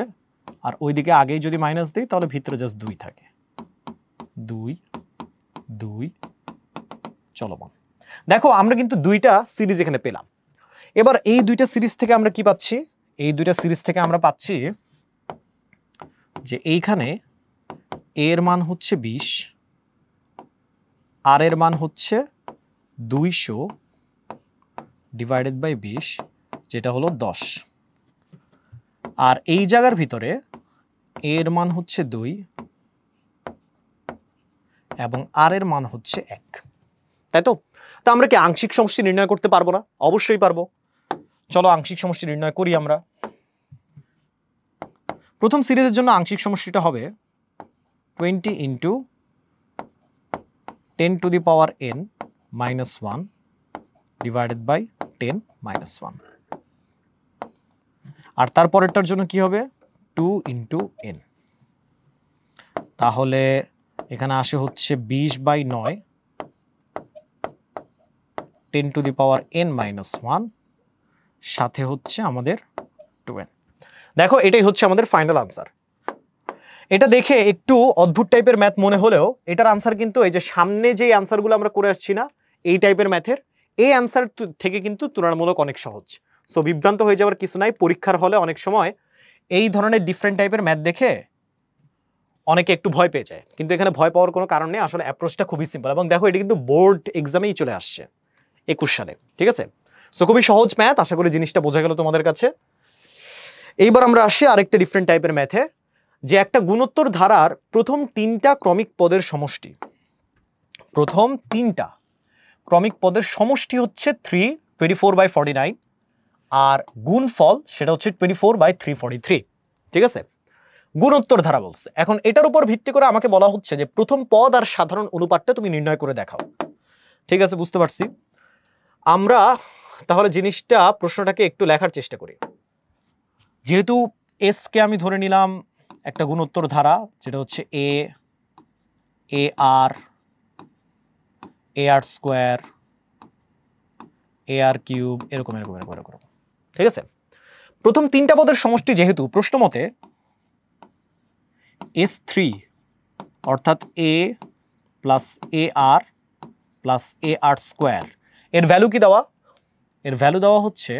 আর ওইদিকে আগেই যদি মাইনাস দিই তাহলে ভিতরে জাস্ট 2 থাকে। 2 2 চলমান। দেখো আমরা কিন্তু 2টা সিরিজ এখানে পেলাম। এবার এই 2টা সিরিজ থেকে আমরা কি পাচ্ছি? এই 2টা সিরিজ থেকে আমরা পাচ্ছি যে এইখানে এর মান হচ্ছে 20, আর এর মান হচ্ছে 200 ডিভাইডেড বাই 20, যেটা হলো 10। আর এই জায়গার ভিতরে এর মান হচ্ছে 2 এবং আর এর মান হচ্ছে 1, তাই তো? তা আমরা কি আংশিক সমষ্টি নির্ণয় করতে পারবো না? অবশ্যই পারবো। চলো আংশিক সমষ্টি নির্ণয় করি আমরা। প্রথম সিরিজের জন্য আংশিক সমষ্টিটা হবে 20 × 10⁻n - 1 ডিভাইডেড বাই 10 মাইনাস 1। আর তারপরেরটার জন্য কি হবে 2 ইন্টু n। তাহলে এখানে আসে হচ্ছে 20/9 10 to the power n minus 1, সাথে হচ্ছে আমাদের 2n। দেখো এটাই হচ্ছে আমাদের ফাইনাল আনসার। এটা দেখে একটু অদ্ভুত টাইপের ম্যাথ মনে হলেও এটার আনসার কিন্তু এই যে সামনে যে আনসারগুলো আমরা করে আসছি না এই টাইপের ম্যাথের, এই আনসার থেকে কিন্তু তুলনামূলক অনেক সহজ। সো বিভ্রান্ত হয়ে যাওয়ার কিছু নাই। পরীক্ষার হলে অনেক সময় এই ধরনের ডিফারেন্ট টাইপের ম্যাথ দেখে অনেকে একটু ভয় পেয়ে যায়, কিন্তু এখানে ভয় পাওয়ার কোনো কারণ নেই। আসলে অ্যাপ্রোচটা খুবই সিম্পল, এবং দেখো এটা কিন্তু বোর্ড এক্সামেই চলে আসছে 21 সালে, ঠিক আছে? সো খুবই সহজ ম্যাথ, আশা করি জিনিসটা বোঝা গেল তোমাদের কাছে। এইবার আমরা আসি আরেকটা ডিফারেন্ট টাইপের ম্যাথে, যে একটা গুণোত্তর ধারার প্রথম 3টা ক্রমিক পদের সমষ্টি, প্রথম 3টা ক্রমিক পদের সমষ্টি হচ্ছে 3 24/49, আর গুণফল সেটা হচ্ছে 24/343, ঠিক আছে? গুণোত্তর ধারা বলছে। এখন এটার উপর ভিত্তি করে আমাকে বলা হচ্ছে যে প্রথম পদ আর সাধারণ অনুপাতটা তুমি নির্ণয় করে দেখাও, ঠিক আছে? বুঝতে পারছি। আমরা তাহলে জিনিসটা প্রশ্নটাকে একটু লেখার চেষ্টা করি। যেহেতু এস কে আমি ধরে নিলাম একটা গুণোত্তর ধারা, যেটা হচ্ছে A R square R cube এরকম এরকম এরকম এরকম, ঠিক আছে? প্রথম 3টা পদের সমষ্টি যেহেতু প্রশ্ন মতে S3 অর্থাৎ a plus R plus R square, এর ভ্যালু কি দেওয়া? এর ভ্যালু দেওয়া হচ্ছে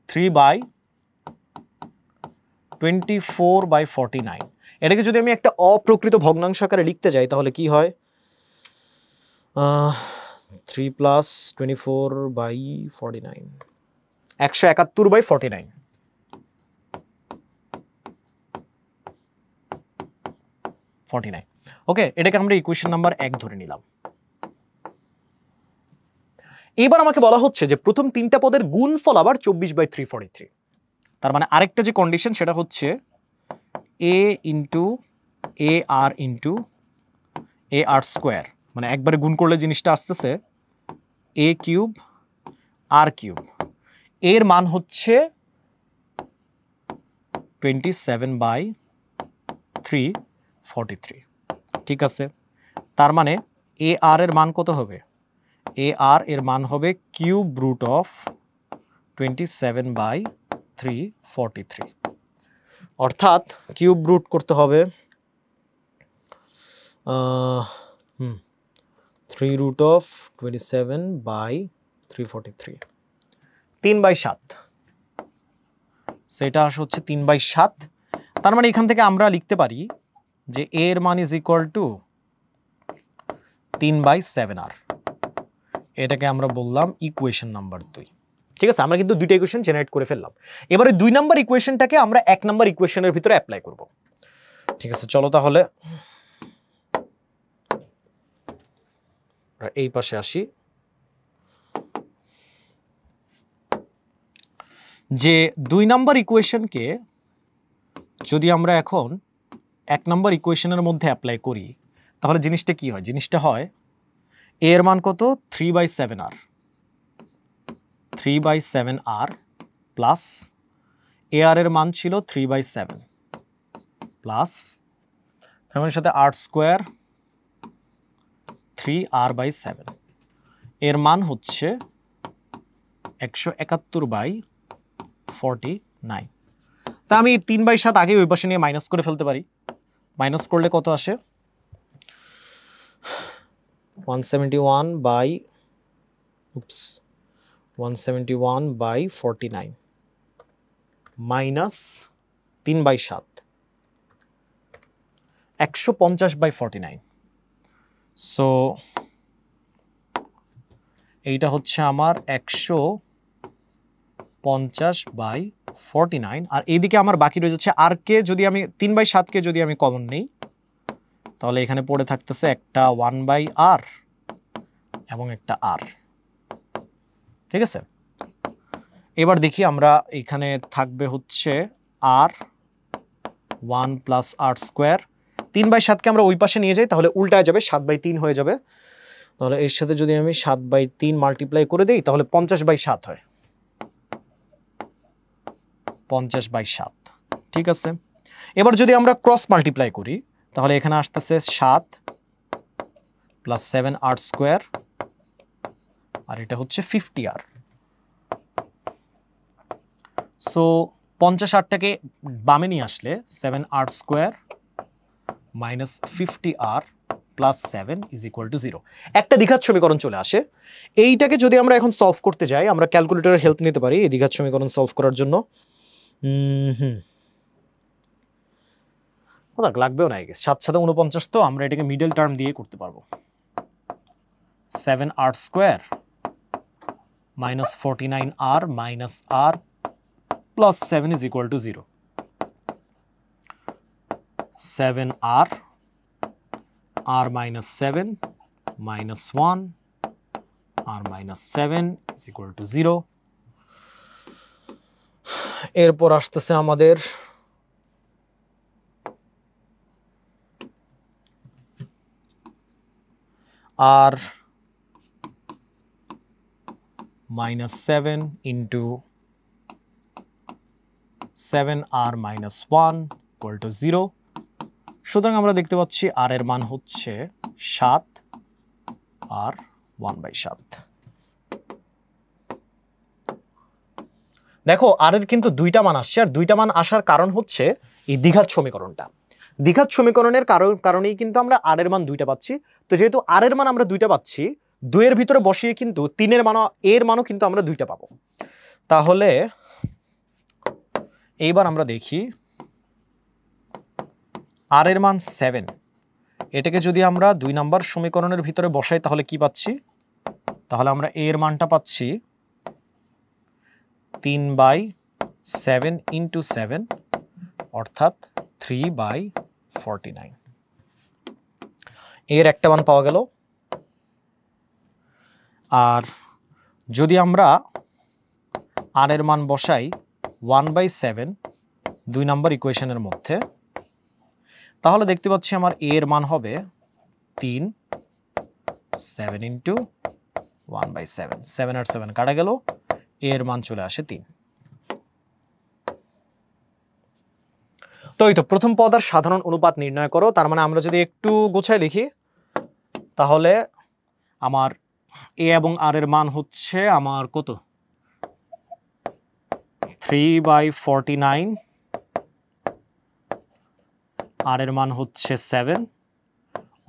3/24/49। এটাকে যদি আমি একটা অপ্রকৃত ভগ্নাংশ আকারে লিখতে যাই তাহলে কি হয়? 3 + 24/49 171/49। ওকে, এটাকে আমরা ইকুয়েশন নাম্বার 1 ধরে নিলাম। এবার আমাকে বলা হচ্ছে যে প্রথম 3টা পদের গুণফল আবার 24/343। তার মানে আরেকটা যে কন্ডিশন সেটা হচ্ছে a ইন্টু আর স্কোয়ার, মানে একবারে গুণ করলে জিনিসটা আসতেছে a কিউব আর কিউব, এর মান হচ্ছে 27/343, ঠিক আছে? তার মানে এ আর এর মান কত হবে? এ আর এর মান হবে কিউব রুট অফ 27/343, অর্থাৎ কিউব রুট করতে হবে 3 রুট অফ 27/343, 3/7, সেটা আসে হচ্ছে 3/7। তার মানে এখান থেকে আমরা লিখতে পারি যে এর মান ইজ ইকুয়াল টু 3/7r। এটাকে আমরা বললাম ইকুয়েশন নাম্বার 2, ঠিক আছে? আমরা কিন্তু দুইটা ইকুয়েশন জেনারেট করে ফেললাম। এবারে 2 নাম্বার ইকুয়েশনটাকে আমরা 1 নাম্বার ইকুয়েশনের ভিতরে অ্যাপ্লাই করব, ঠিক আছে? চলো তাহলে এই পাশে আসি। যে 2 নাম্বার ইকুয়েশনকে যদি আমরা এখন 1 নাম্বার ইকুয়েশনের মধ্যে অ্যাপ্লাই করি তাহলে জিনিসটা কি হয়? জিনিসটা হয় a এর মান কত? 3/7r, 3/7r প্লাস আর এর মান ছিল 3/7 প্লাস ফ্যামিলির সাথে আর স্কোয়ার 3r/7, এর মান হচ্ছে 171/49। তা আমি 3/7 আগে ওই পাশে নিয়ে মাইনাস করে ফেলতে পারি। মাইনাস করলে কত আসে? 171/49 মাইনাস 3/7 150/49। সো এইটা হচ্ছে আমার 150/49, আর এইদিকে আমার বাকি রয়ে যাচ্ছে আর কে। যদি আমি 3/7কে যদি আমি কমন নেই তাহলে এখানে পড়ে থাকতেছে একটা 1/r এবং একটা r, ঠিক আছে? এবার দেখি আমরা এখানে থাকবে হচ্ছে r 1 + r স্কোয়ার। 3/7কে আমরা ওই পাশে নিয়ে যাই তাহলে উল্টায় যাবে, 7/3 হয়ে যাবে। তাহলে এর সাথে যদি আমি 7/3 মাল্টিপ্লাই করে দিই তাহলে 50/7 হয়, 50/7। ঠিক আছে, এবার যদি আমরা ক্রস মাল্টিপ্লাই করি তাহলে এখানে আসতেছে 7 + 7r² আর এটা হচ্ছে 50r। সো 50r-টাকে বামে নিয়ে আসলে 7r² - 50r + 7 = 0। একটা দ্বিঘাত সমীকরণ চলে আসে। এইটাকে যদি আমরা এখন সলভ করতে যাই, আমরা ক্যালকুলেটরের হেল্প নিতে পারি এই দ্বিঘাত সমীকরণ সলভ করার জন্য। লাগবেও না, 7 × 49, তো আমরা এটাকে মিডল টার্ম দিয়ে করতে পারবো। 7r² - 49r - r + 7 = 0। 7r r - 7 - 1 r - 7 = 0। এরপর আসতেছে আমাদের r - 7 × 7r - 1 = 0। সুতরাং আমরা দেখতে পাচ্ছি r এর মান হচ্ছে 7 আর 1/7। দেখো r এর কিন্তু দুইটা মান আসছে, আর দুইটা মান আসার কারণ হচ্ছে এই দ্বিঘাত সমীকরণটা। দ্বিঘাত সমীকরণের কারণেই কিন্তু আমরা r এর মান দুইটা পাচ্ছি। তো যেহেতু r এর মান আমরা দুইটা পাচ্ছি, 2 এর ভিতরে বসিয়ে কিন্তু 3 এর মানও এর মানও কিন্তু আমরা দুইটা পাবো। তাহলে এইবার আমরা দেখি r এর মান 7, এটাকে যদি আমরা 2 নম্বর সমীকরণের ভিতরে বসাই তাহলে কি পাচ্ছি? তাহলে আমরা এর মানটা পাচ্ছি 3/7 × 7 অর্থাৎ 3/49। এর একটা মান পাওয়া গেল। আর যদি আমরা r এর মান বসাই 1/7 2 নম্বর ইকুয়েশনের মধ্যে, তাহলে দেখতে পাচ্ছি আমার এর মান হবে 3 7 × 1/7, 7 আর 7 কাটা গেল, এর মান চলে আসে 3। তো এই তো প্রথম পদ আর সাধারণ অনুপাত নির্ণয় করো। তার মানে আমরা যদি একটু গোছায় লিখি তাহলে আমার a এবং r এর মান হচ্ছে আমার কত? 3/49, r এর মান হচ্ছে 7,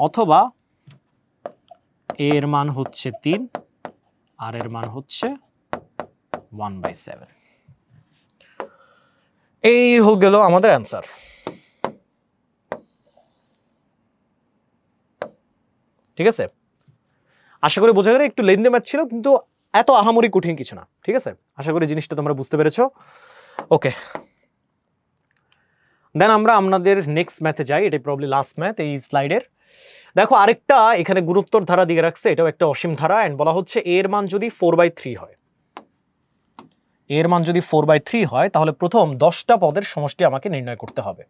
অথবা a এর মান হচ্ছে 3, r এর মান হচ্ছে 1/7। এই হয়ে গেল আমাদের অ্যান্সার। ঠিক আছে, আশা করি বোঝা গেল। একটু লেন্দি ম্যাথ ছিল কিন্তু এত আহামরি কঠিন কিছু না। ঠিক আছে, আশা করি জিনিসটা তোমরা বুঝতে পেরেছো। ওকে, দেন আমরা আমাদের নেক্সট ম্যাথে যাই। এটাই প্রবলি লাস্ট ম্যাথ এই স্লাইডের। দেখো আরেকটা এখানে গুরুত্বর ধারা দিয়ে রাখছে, এটাও একটা অসীম ধারা, এন্ড বলা হচ্ছে এর মান যদি 4/3 হয়, এর মান যদি 4/3 হয় তাহলে প্রথম 10টা পদের সমষ্টি আমাকে নির্ণয় করতে হবে।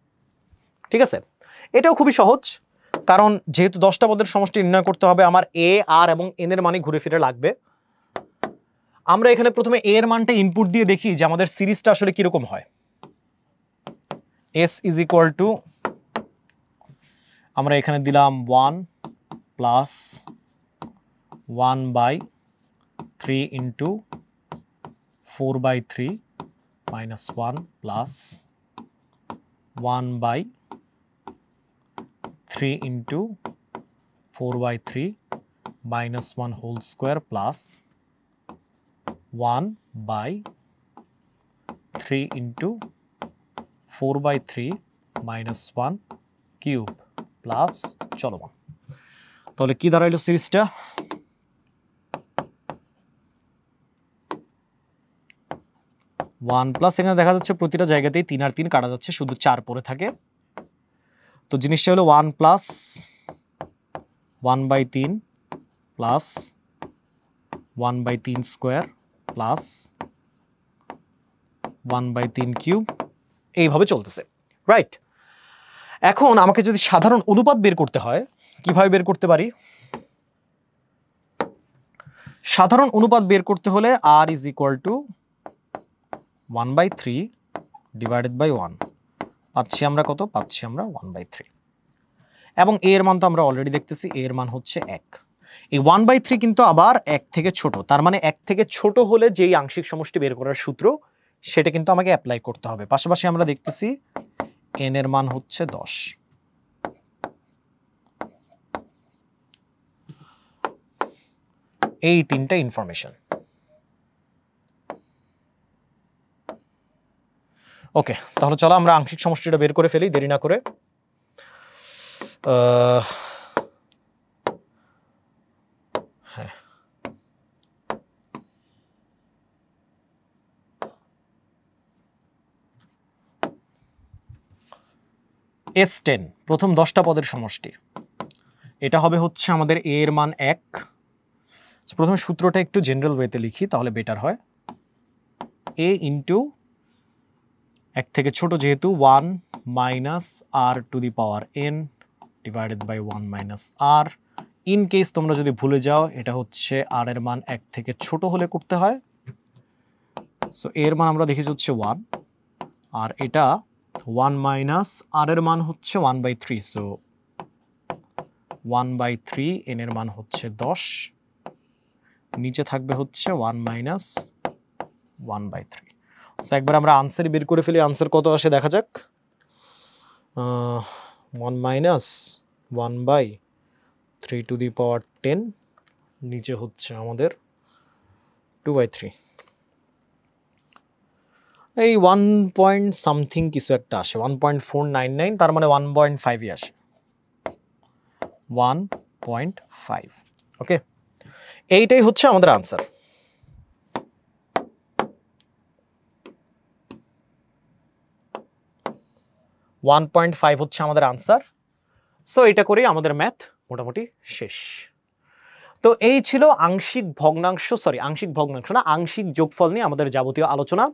ঠিক আছে, এটাও খুবই সহজ, কারণ যেহেতু 10টা পদের সমষ্টি নির্ণয় করতে হবে আমার a, r এবং n এর মানই ঘুরে ফিরে লাগবে। আমরা এখানে প্রথমে a এর মানটা ইনপুট দিয়ে দেখি যে আমাদের সিরিজটা আসলে কিরকম হয়। s = আমরা এখানে দিলাম 1 + 1/3 × 4/3 - 1 + 1/3 × 4/3 - 1 whole square plus 1/3 × 4/3 - 1 cube plus চলমান। তাহলে কি দাঁড়াইলো সিরিজটা? ওয়ান প্লাস, এখানে দেখা যাচ্ছে প্রতিটা জায়গাতেই 3 আর 3 কাটা যাচ্ছে, শুধু 4 পড়ে থাকে। তো জিনিসটা হলো 1 plus 1/3 plus 1/3 square plus 1/3 cube, এইভাবে চলতেছে, রাইট? এখন আমাকে যদি সাধারণ অনুপাত বের করতে হয়, কিভাবে বের করতে পারি? সাধারণ অনুপাত বের করতে হলে r is equal to 1/3 divided by 1 পাচ্ছি আমরা কত? পাচ্ছি আমরা 1/3। এবং a এর মান তো আমরা অলরেডি দেখতেছি, a এর মান হচ্ছে 1। এই 1/3 কিন্তু আবার 1 থেকে ছোট, তার মানে 1 থেকে ছোট হলে যেই আংশিক সমষ্টি বের করার সূত্র সেটা কিন্তু আমাকে অ্যাপ্লাই করতে হবে। পাশাপাশি আমরা দেখতেছি n এর মান হচ্ছে 10। এই তিনটা ইনফরমেশন। ওকে, তাহলে চলো আমরা আংশিক সমষ্টিটা বের করে ফেলি দেরি না করে। হ্যাঁ, S10 প্রথম 10টা পদের সমষ্টি, এটা হবে হচ্ছে আমাদের a এর মান 1। প্রথমে সূত্রটা একটু জেনারেল ওয়েতে লিখি তাহলে বেটার হয়। a ইন্টু 1 থেকে ছোট যেহেতু 1 minus r to the power n divided by 1 minus r। In case তোমরা যদি ভুলে যাও এটা হচ্ছে r এর মান 1 থেকে ছোট হলে করতে হয়। সো এর মান আমরা দেখেছি হচ্ছে 1, আর এটা 1 মাইনাস r এর মান হচ্ছে 1/3। সো 1/3, n এর মান হচ্ছে 10, নিচে থাকবে হচ্ছে 1 মাইনাস 1/3। সো একবার আমরা আনসার বের করে ফেলি, আনসার কত আসে দেখা যাক। 1 মাইনাস 1/3 টু দি পাওয়ার 10, নিচে হচ্ছে আমাদের 2/3। এই 1 পয়েন্ট সামথিং কিছু একটা আসে, 1.499, তার মানে 1.5ই আসে, 1.5। ওকে, এইটাই হচ্ছে আমাদের আনসার। ওয়ান 1.5 হচ্ছে আমাদের আনসার। সো এটা করেই আমাদের ম্যাথ মোটামুটি শেষ। তো এই ছিল আংশিক ভগ্নাংশ না, আংশিক যোগফল নিয়ে আমাদের যাবতীয় আলোচনা।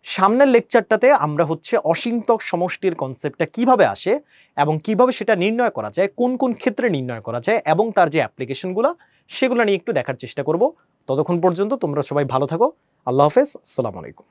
সামনের লেকচারটাতে আমরা হচ্ছে অসীমতক সমষ্টির কনসেপ্টটা কিভাবে আসে এবং কিভাবে সেটা নির্ণয় করা যায়, কোন কোন ক্ষেত্রে নির্ণয় করা যায় এবং তার যে অ্যাপ্লিকেশনগুলো সেগুলো নিয়ে একটু দেখার চেষ্টা করব। ততক্ষণ পর্যন্ত তোমরা সবাই ভালো থাকো। আল্লাহ হাফেজ, আসসালামু আলাইকুম।